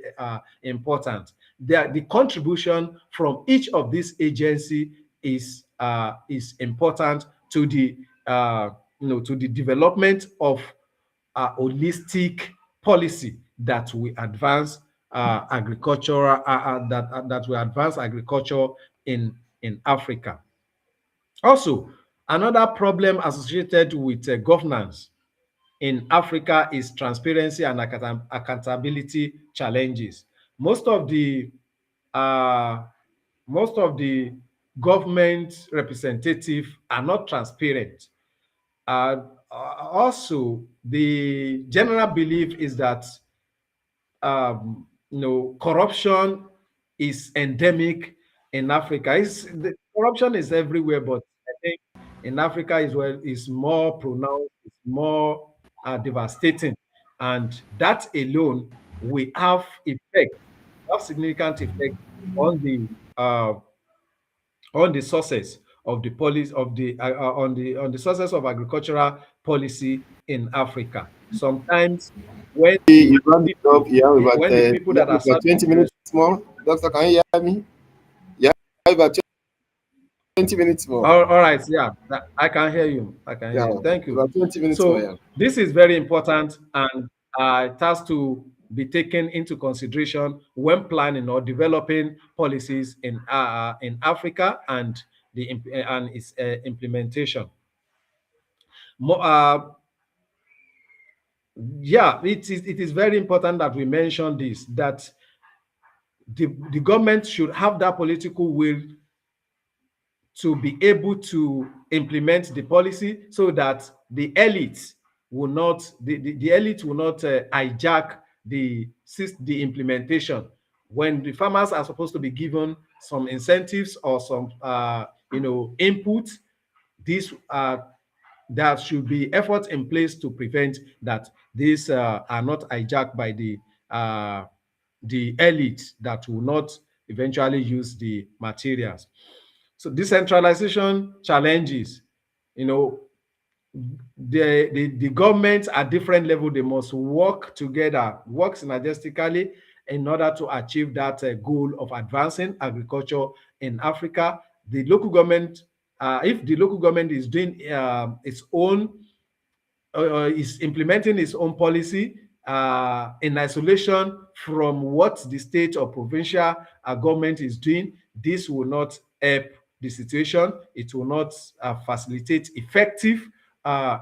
important. The contribution from each of these agencies is important to the to the development of a holistic policy that we advance that we advance agriculture in Africa. Also, another problem associated with governance in Africa is transparency and accountability challenges. Most of the uh, most of the government representatives are not transparent. Also, the general belief is that corruption is endemic in Africa. The corruption is everywhere, but I think in Africa is more pronounced, it's more devastating, and that alone will have significant effect on uh, the sources of the policy of the on the sources of agricultural policy in Africa. Sometimes when You round it up. the people You that have are about serving 20 those. minutes more. Doctor, can you hear me? You have about 20 minutes more. All right, yeah, I can hear you. I can hear Yeah, you. Thank you. about 20 minutes more. So Yeah. this is very important, and it has to be taken into consideration when planning or developing policies in Africa and its implementation. Mo- uh, yeah, it is very important that we mention this, that the government should have that political will to be able to implement the policy so that the elite will not hijack the implementation. When the farmers are supposed to be given some incentives or some input, this there should be efforts in place to prevent that these are not hijacked by the elite that will not eventually use the materials. So decentralization challenges, you know, the government at different level, they must work together, work synergistically in order to achieve that goal of advancing agriculture in Africa. The local government, if the local government is doing its own is implementing its own policy in isolation from what the state or provincial government is doing, this will not help the situation. It will not facilitate effective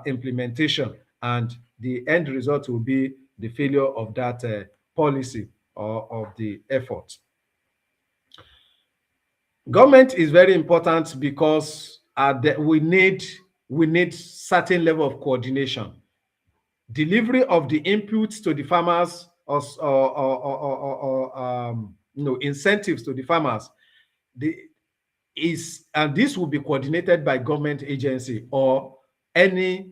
implementation, and the end result will be the failure of that policy or of the effort. Government is very important because we need certain level of coordination. Delivery of the inputs to the farmers or incentives to the farmers, the is and this will be coordinated by government agency or any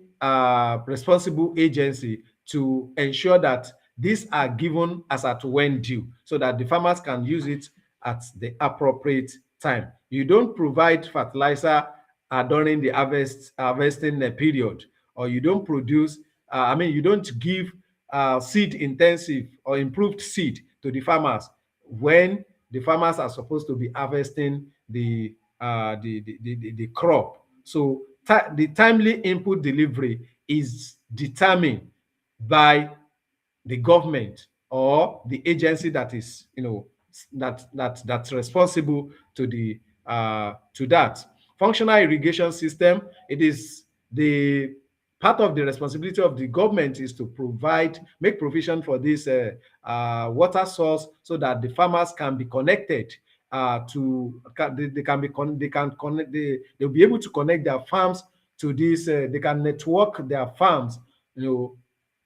responsible agency to ensure that these are given as at when due so that the farmers can use it at the appropriate time. You don't provide fertilizer during the harvesting period, or you don't produce you don't give seed intensive or improved seed to the farmers when the farmers are supposed to be harvesting the crop. So the timely input delivery is determined by the government or the agency that is that's responsible to that functional irrigation system. It is the part of the responsibility of the government is to make provision for this water source so that the farmers can be connected they can be they can connect they'll be able to connect their farms to this they can network their farms,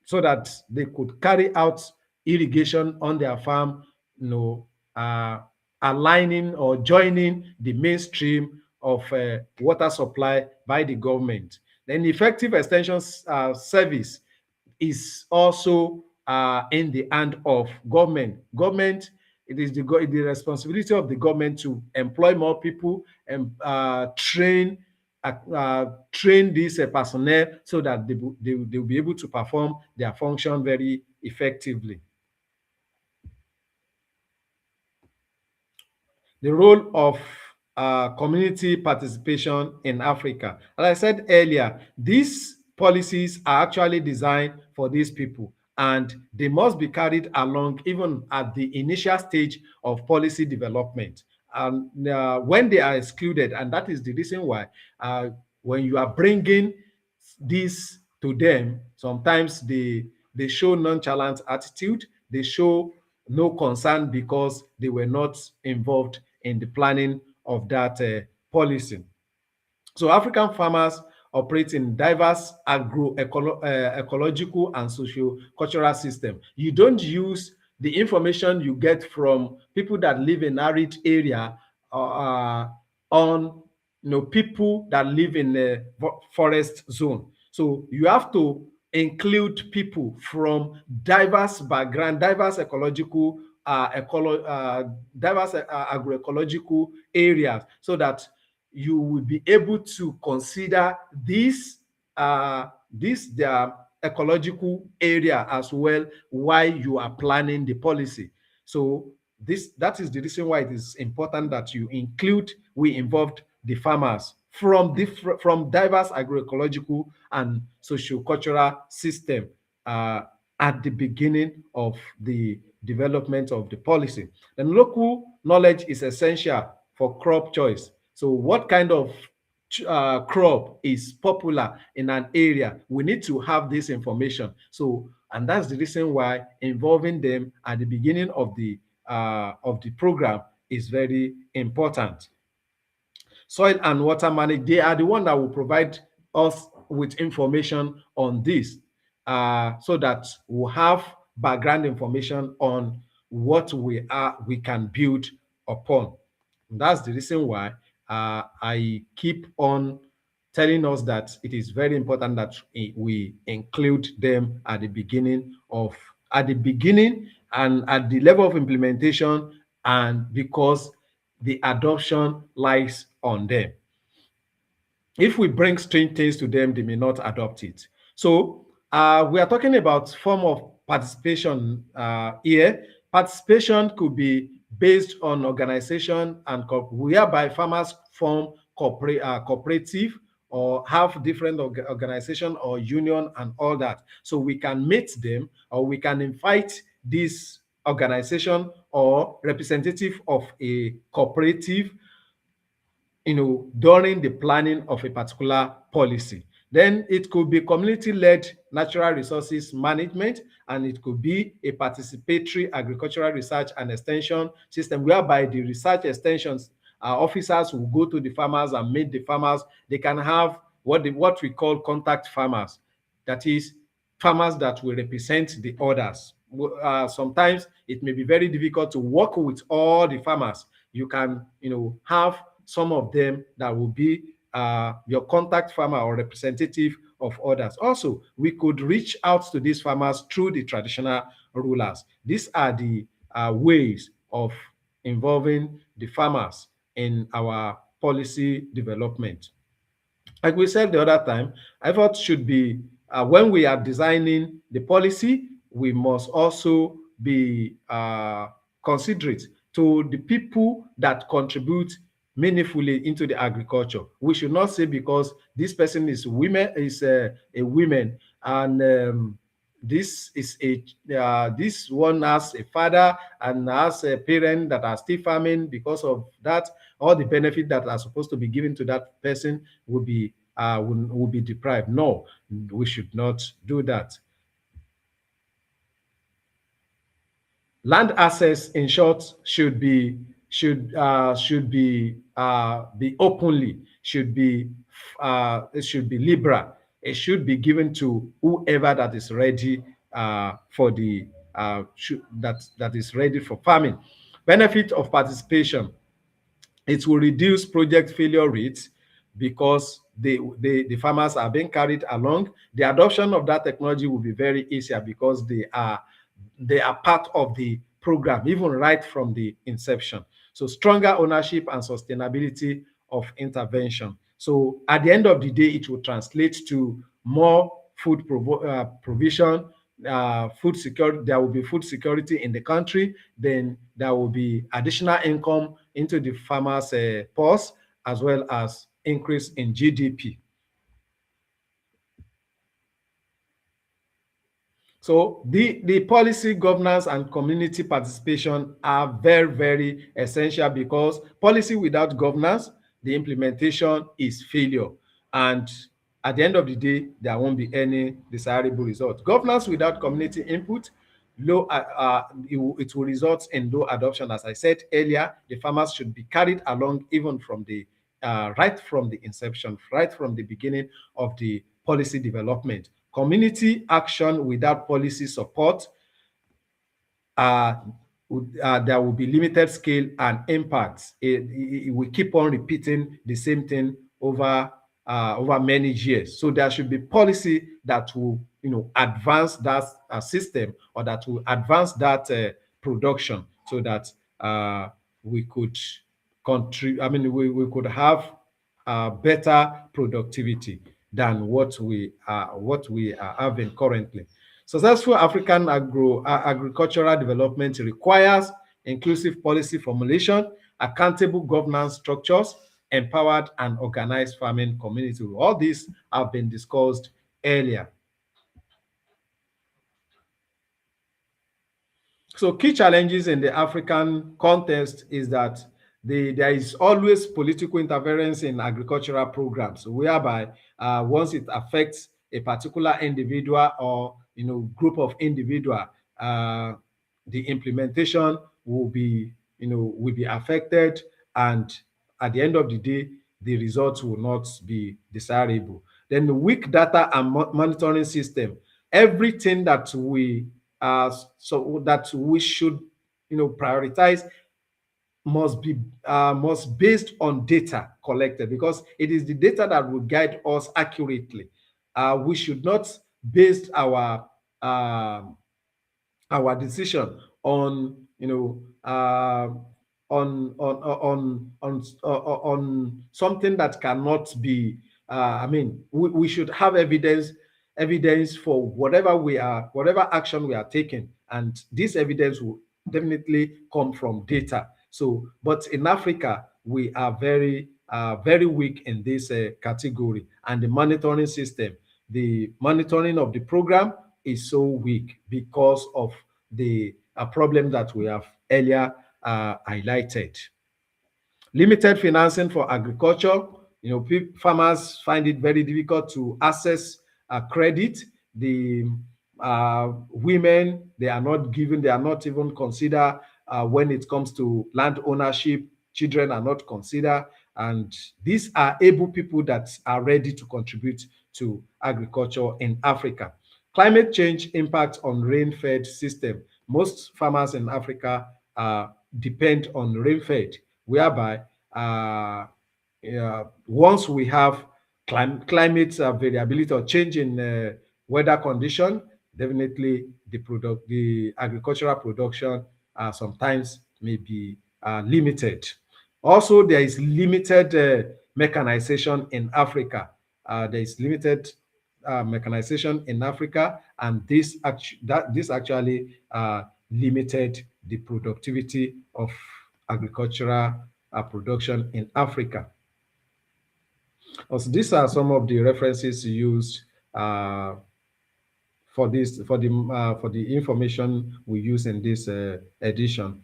so that they could carry out irrigation on their farm, you know, uh, aligning or joining the mainstream of water supply by the government. Then effective extension service is also in the hand of government. It is the responsibility of the government to employ more people and train these personnel so that they will be able to perform their function very effectively. The role of community participation in Africa. As I said earlier, these policies are actually designed for these people. and they must be carried along even at the initial stage of policy development. And when they are excluded, and that is the reason why when you are bringing this to them, sometimes they show nonchalant attitude, they show no concern because they were not involved in the planning of that policy. So African farmers operate in diverse ecological and socio-cultural system. You don't use the information you get from people that live in arid area on people that live in a forest zone. So you have to include people from diverse background, diverse ecological, diverse agroecological areas, so that you will be able to consider this their ecological area as well while you are planning the policy. So that is the reason why it is important that we involved the farmers from diverse agroecological and socio-cultural system at the beginning of the development of the policy. And local knowledge is essential for crop choice. So what kind of crop is popular in an area? We need to have this information. So, and that's the reason why involving them at the beginning of the program is very important. Soil and water management, they are the one that will provide us with information on this, so that we'll have background information on what we can build upon. And that's the reason why I keep on telling us that it is very important that we include them at the beginning and at the level of implementation, and because the adoption lies on them. If we bring strange things to them, they may not adopt it. So we are talking about form of participation here. Participation could be based on organization and whereby farmers form cooperative or have different organization or union and all that. So we can meet them, or we can invite this organization or representative of a cooperative during the planning of a particular policy. Then it could be community-led natural resources management, and it could be a participatory agricultural research and extension system whereby the research extensions officers will go to the farmers and meet the farmers. They can have what we call contact farmers. That is, farmers that will represent the others. Sometimes it may be very difficult to work with all the farmers. You can, have some of them that will be your contact farmer or representative of others. Also, we could reach out to these farmers through the traditional rulers. These are the ways of involving the farmers in our policy development. Like we said the other time, effort should be, when we are designing the policy, we must also be considerate to the people that contribute meaningfully into the agriculture. We should not say because this person is a woman, and this one has a father and has a parent that are still farming. Because of that, all the benefit that are supposed to be given to that person will be deprived. No, we should not do that. Land access, in short, should be openly, it should be liberal. It should be given to whoever that is ready that is ready for farming. Benefit of participation: it will reduce project failure rates because the farmers are being carried along. The adoption of that technology will be very easier because they are part of the program, even right from the inception. So stronger ownership and sustainability of intervention. So at the end of the day, it will translate to more food provision, food security. There will be food security in the country. Then there will be additional income into the farmers' purse, as well as increase in GDP. So the policy governance and community participation are very, very essential, because policy without governance, the implementation is failure. And at the end of the day, there won't be any desirable result. Governance without community input, it will result in low adoption. As I said earlier, the farmers should be carried along even from the right from the inception, right from the beginning of the policy development. Community action without policy support, uh, there will be limited scale and impact. It will keep on repeating the same thing over many years. So there should be policy that will, advance that system, or that will advance that production, so that we could contribute. I mean, we could have better productivity than what we are having currently. Successful African agricultural development requires inclusive policy formulation, accountable governance structures, empowered and organized farming community. All these have been discussed earlier. So key challenges in the African context is that there is always political interference in agricultural programs, whereby once it affects a particular individual, or group of individual, uh, the implementation will be affected, and at the end of the day, the results will not be desirable. Then the weak data and monitoring system. Everything that we should prioritize must based on data collected, because it is the data that will guide us accurately. We should not base our decision on on something that cannot be. I mean, we should have evidence for whatever action we are taking, and this evidence will definitely come from data. So, but in Africa, we are very weak in this category, and the monitoring of the program is so weak because of the problem that we have earlier highlighted. Limited financing for agriculture. Farmers find it very difficult to access credit. The women, they are not even considered when it comes to land ownership. Children are not considered, and these are able people that are ready to contribute to agriculture in Africa. Climate change impact on rain-fed system. Most farmers in Africa depend on rain-fed, whereby once we have climate variability, or change in weather condition, definitely the agricultural production sometimes may be limited. Also, there is limited mechanization in Africa. There is limited mechanization in Africa, and this actually limited the productivity of agricultural production in Africa. Also, these are some of the references used for the information we use in this edition.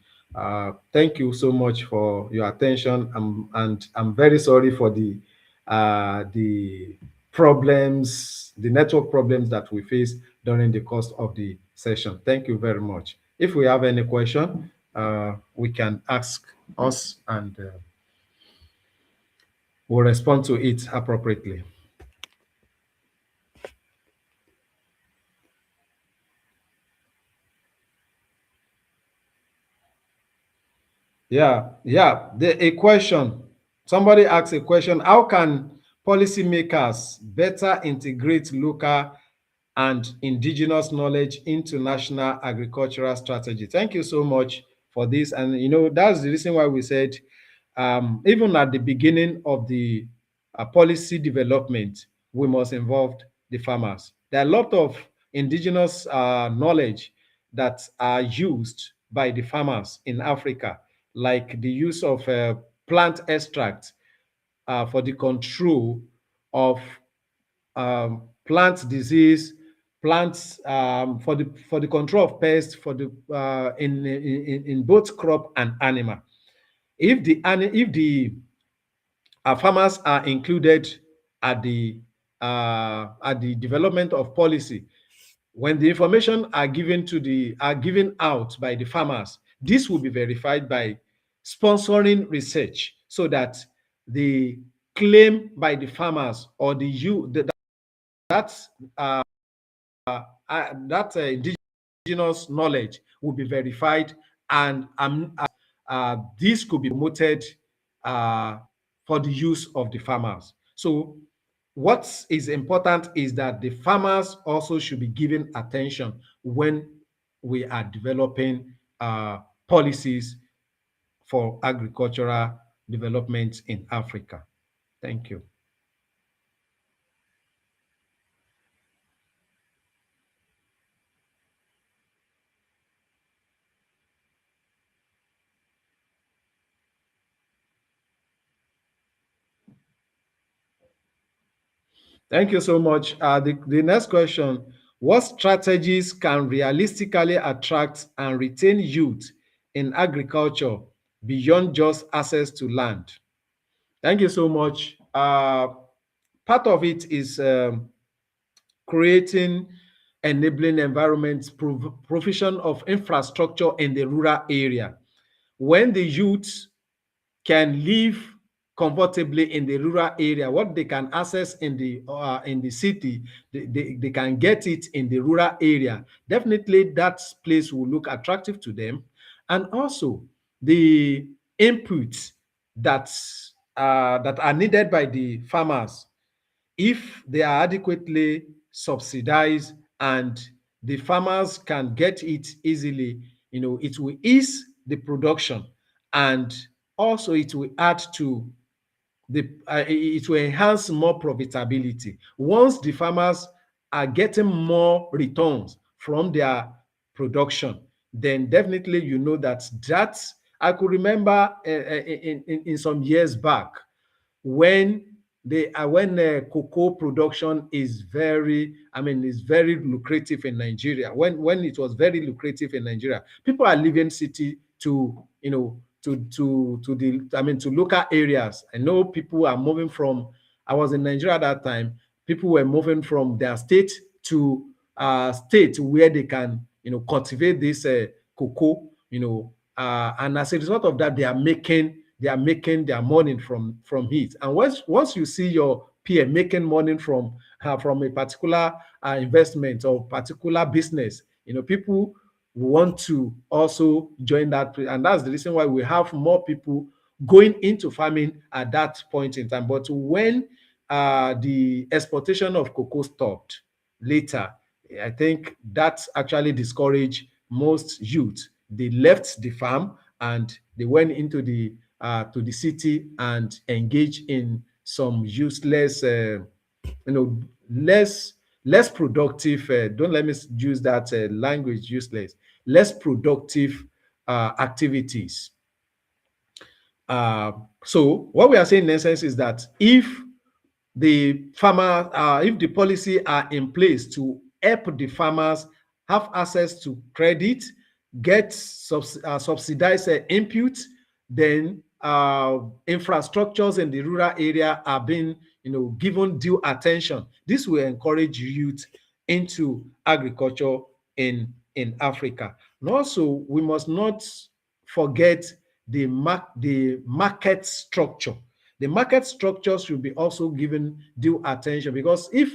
Thank you so much for your attention, and I'm very sorry for the problems, the network problems that we faced during the course of the session. Thank you very much. If we have any question, we can ask us, and we'll respond to it appropriately. Yeah. A question. Somebody asked a question. How can policymakers better integrate local and indigenous knowledge into national agricultural strategy? Thank you so much for this. And that's the reason why we said, even at the beginning of the policy development, we must involve the farmers. There are a lot of indigenous knowledge that are used by the farmers in Africa, like the use of plant extract for the control of plant disease, plants for the control of pests for the in both crop and animal. If the farmers are included at the development of policy, when the information are given out by the farmers, this will be verified by sponsoring research, so that the claim by the farmers or the you that uh, that indigenous knowledge will be verified, and this could be promoted uh, for the use of the farmers. So what is important is that the farmers also should be given attention when we are developing policies for agricultural development in Africa. Thank you. Thank you so much. The next question: what strategies can realistically attract and retain youth in agriculture beyond just access to land? Thank you so much. Part of it is creating enabling environments, provision of infrastructure in the rural area. When the youth can live comfortably in the rural area, what they can access in the city, they can get it in the rural area. Definitely that place will look attractive to them. And also the inputs that are needed by the farmers, if they are adequately subsidized and the farmers can get it easily, it will ease the production, and also it will add to it will enhance more profitability. Once the farmers are getting more returns from their production, then definitely that I could remember in some years back, when cocoa production is very, is very lucrative in Nigeria. When it was very lucrative in Nigeria, people are leaving city to to local areas. I know people are moving from. I was in Nigeria at that time. People were moving from their state to state where they can cultivate this cocoa. And as a result of that, they are making their money from it. And once you see your peer making money from a particular investment or particular business, people want to also join that, and that's the reason why we have more people going into farming at that point in time. But when the exportation of cocoa stopped later, I think that actually discouraged most youth. They left the farm and they went into the to the city and engage in some useless, less productive. Don't let me use that language, useless, less productive activities. So what we are saying in essence is that if the policy are in place to help the farmers have access to credit, get subsidized input, then infrastructures in the rural area are being given due attention. This will encourage youth into agriculture in Africa. And also, we must not forget the market structure. The market structure should be also given due attention, because if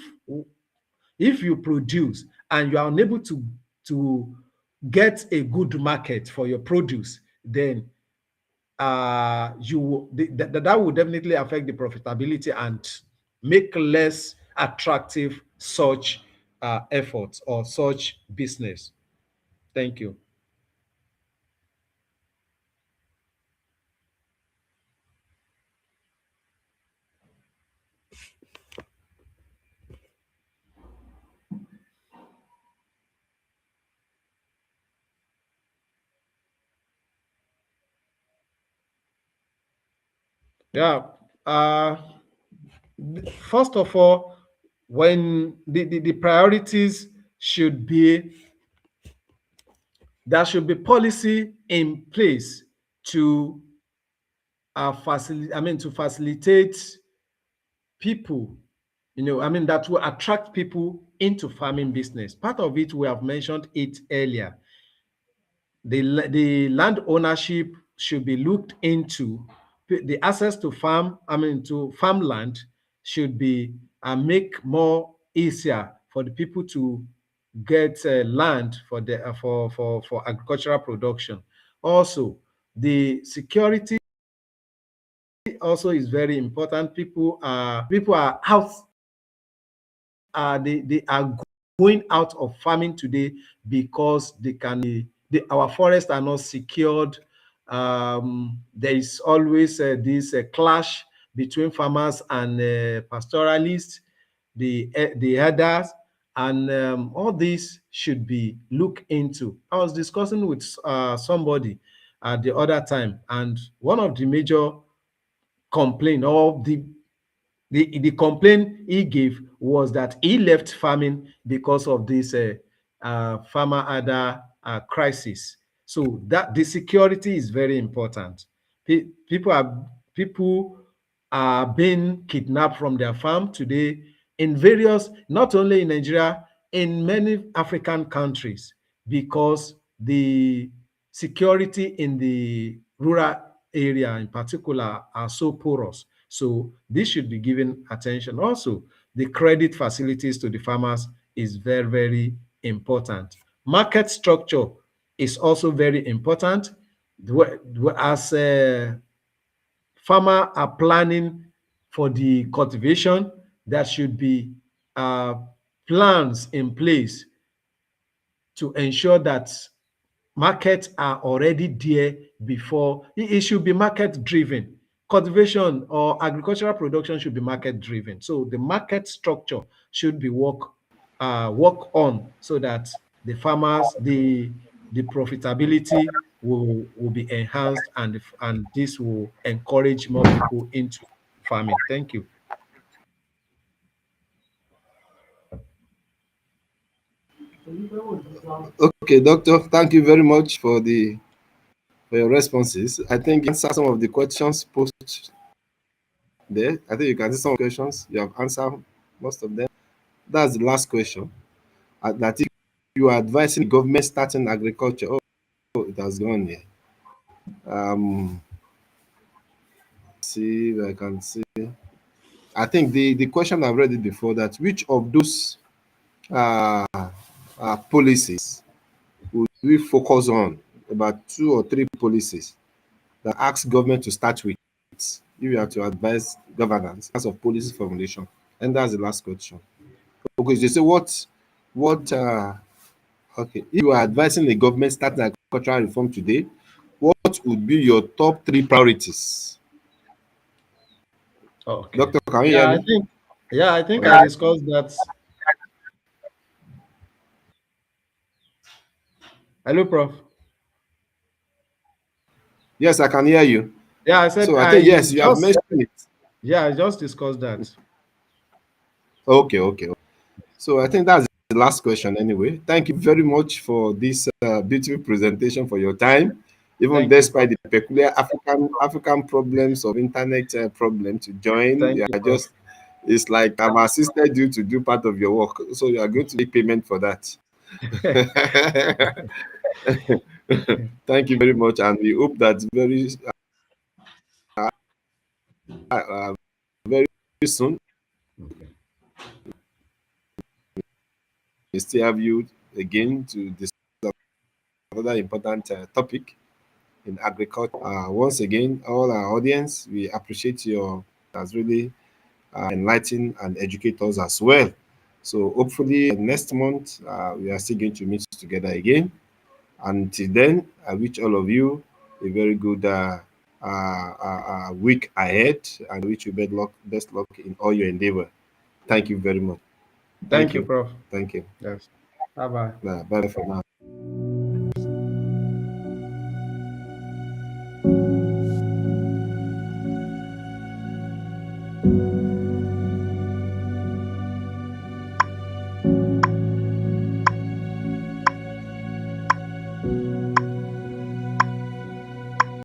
you produce and you are unable to get a good market for your produce, then that will definitely affect the profitability and make less attractive such efforts or such business. Thank you. Yeah. First of all, when the priorities should be there should be policy in place to facilitate people, that will attract people into farming business. Part of it, we have mentioned it earlier. The land ownership should be looked into. The access to to farmland should be make more easier for the people to get land for the for agricultural production. Also, the security also is very important. People are out they are going out of farming today because our forests are not secured. There is always this clash between farmers and pastoralists, the herders, and all this should be looked into. I was discussing with somebody the other time, and one of the major complaint or the complaint he gave was that he left farming because of this farmer other crisis. So that the security is very important. People are being kidnapped from their farm today in various, not only in Nigeria, in many African countries, because the security in the rural area in particular are so porous. So this should be given attention. Also, the credit facilities to the farmers is very, very important. Market structure is also very important. As farmer are planning for the cultivation, there should be uh, plans in place to ensure that markets are already there before. It should be market driven. Cultivation or agricultural production should be market driven. So the market structure should be work on, so that the farmers, the profitability will be enhanced, and this will encourage more people into farming. Thank you. Okay, doctor, thank you very much for your responses. I think you answered some of the questions posed there. I think you can see some questions. You have answered most of them. That's the last question. That if you are advising the government starting agriculture, it has gone here. See if I can see. I think the question I've read it before, that which of those uh, policies would we focus on? About two or three policies that ask government to start with. If you have to advise governance as of policy formulation, and that's the last question. Okay, they say what okay, if you are advising the government starting agricultural reform today, what would be your top three priorities? Okay. Doctor, can you hear Yeah, I me? think I think I Okay. discussed that. Hello, Prof. Yes, I can hear you. Yeah, I said So I think I yes, you have just mentioned it. yeah, I just discussed that. Okay. So I think that's the last question anyway. Thank you very much for this beautiful presentation, for your time. Even Thank you, despite Prof. the peculiar African problems of internet problem to join, Thank you you, are Prof. just, it's like I've assisted you to do part of your work. So you are going to make payment for that. Thank you very much. And we hope that uh, very soon we still have you again to discuss another important topic in agriculture. Once again, all our audience, we appreciate your has really enlightened and educate us as well. So hopefully next month we are still going to meet together again. Until then, I wish all of you a very good week ahead, and wish you best luck in all your endeavor. Thank you very much. Thank Thank you, you. Prof. Thank you. Yes. Bye bye. Bye for now.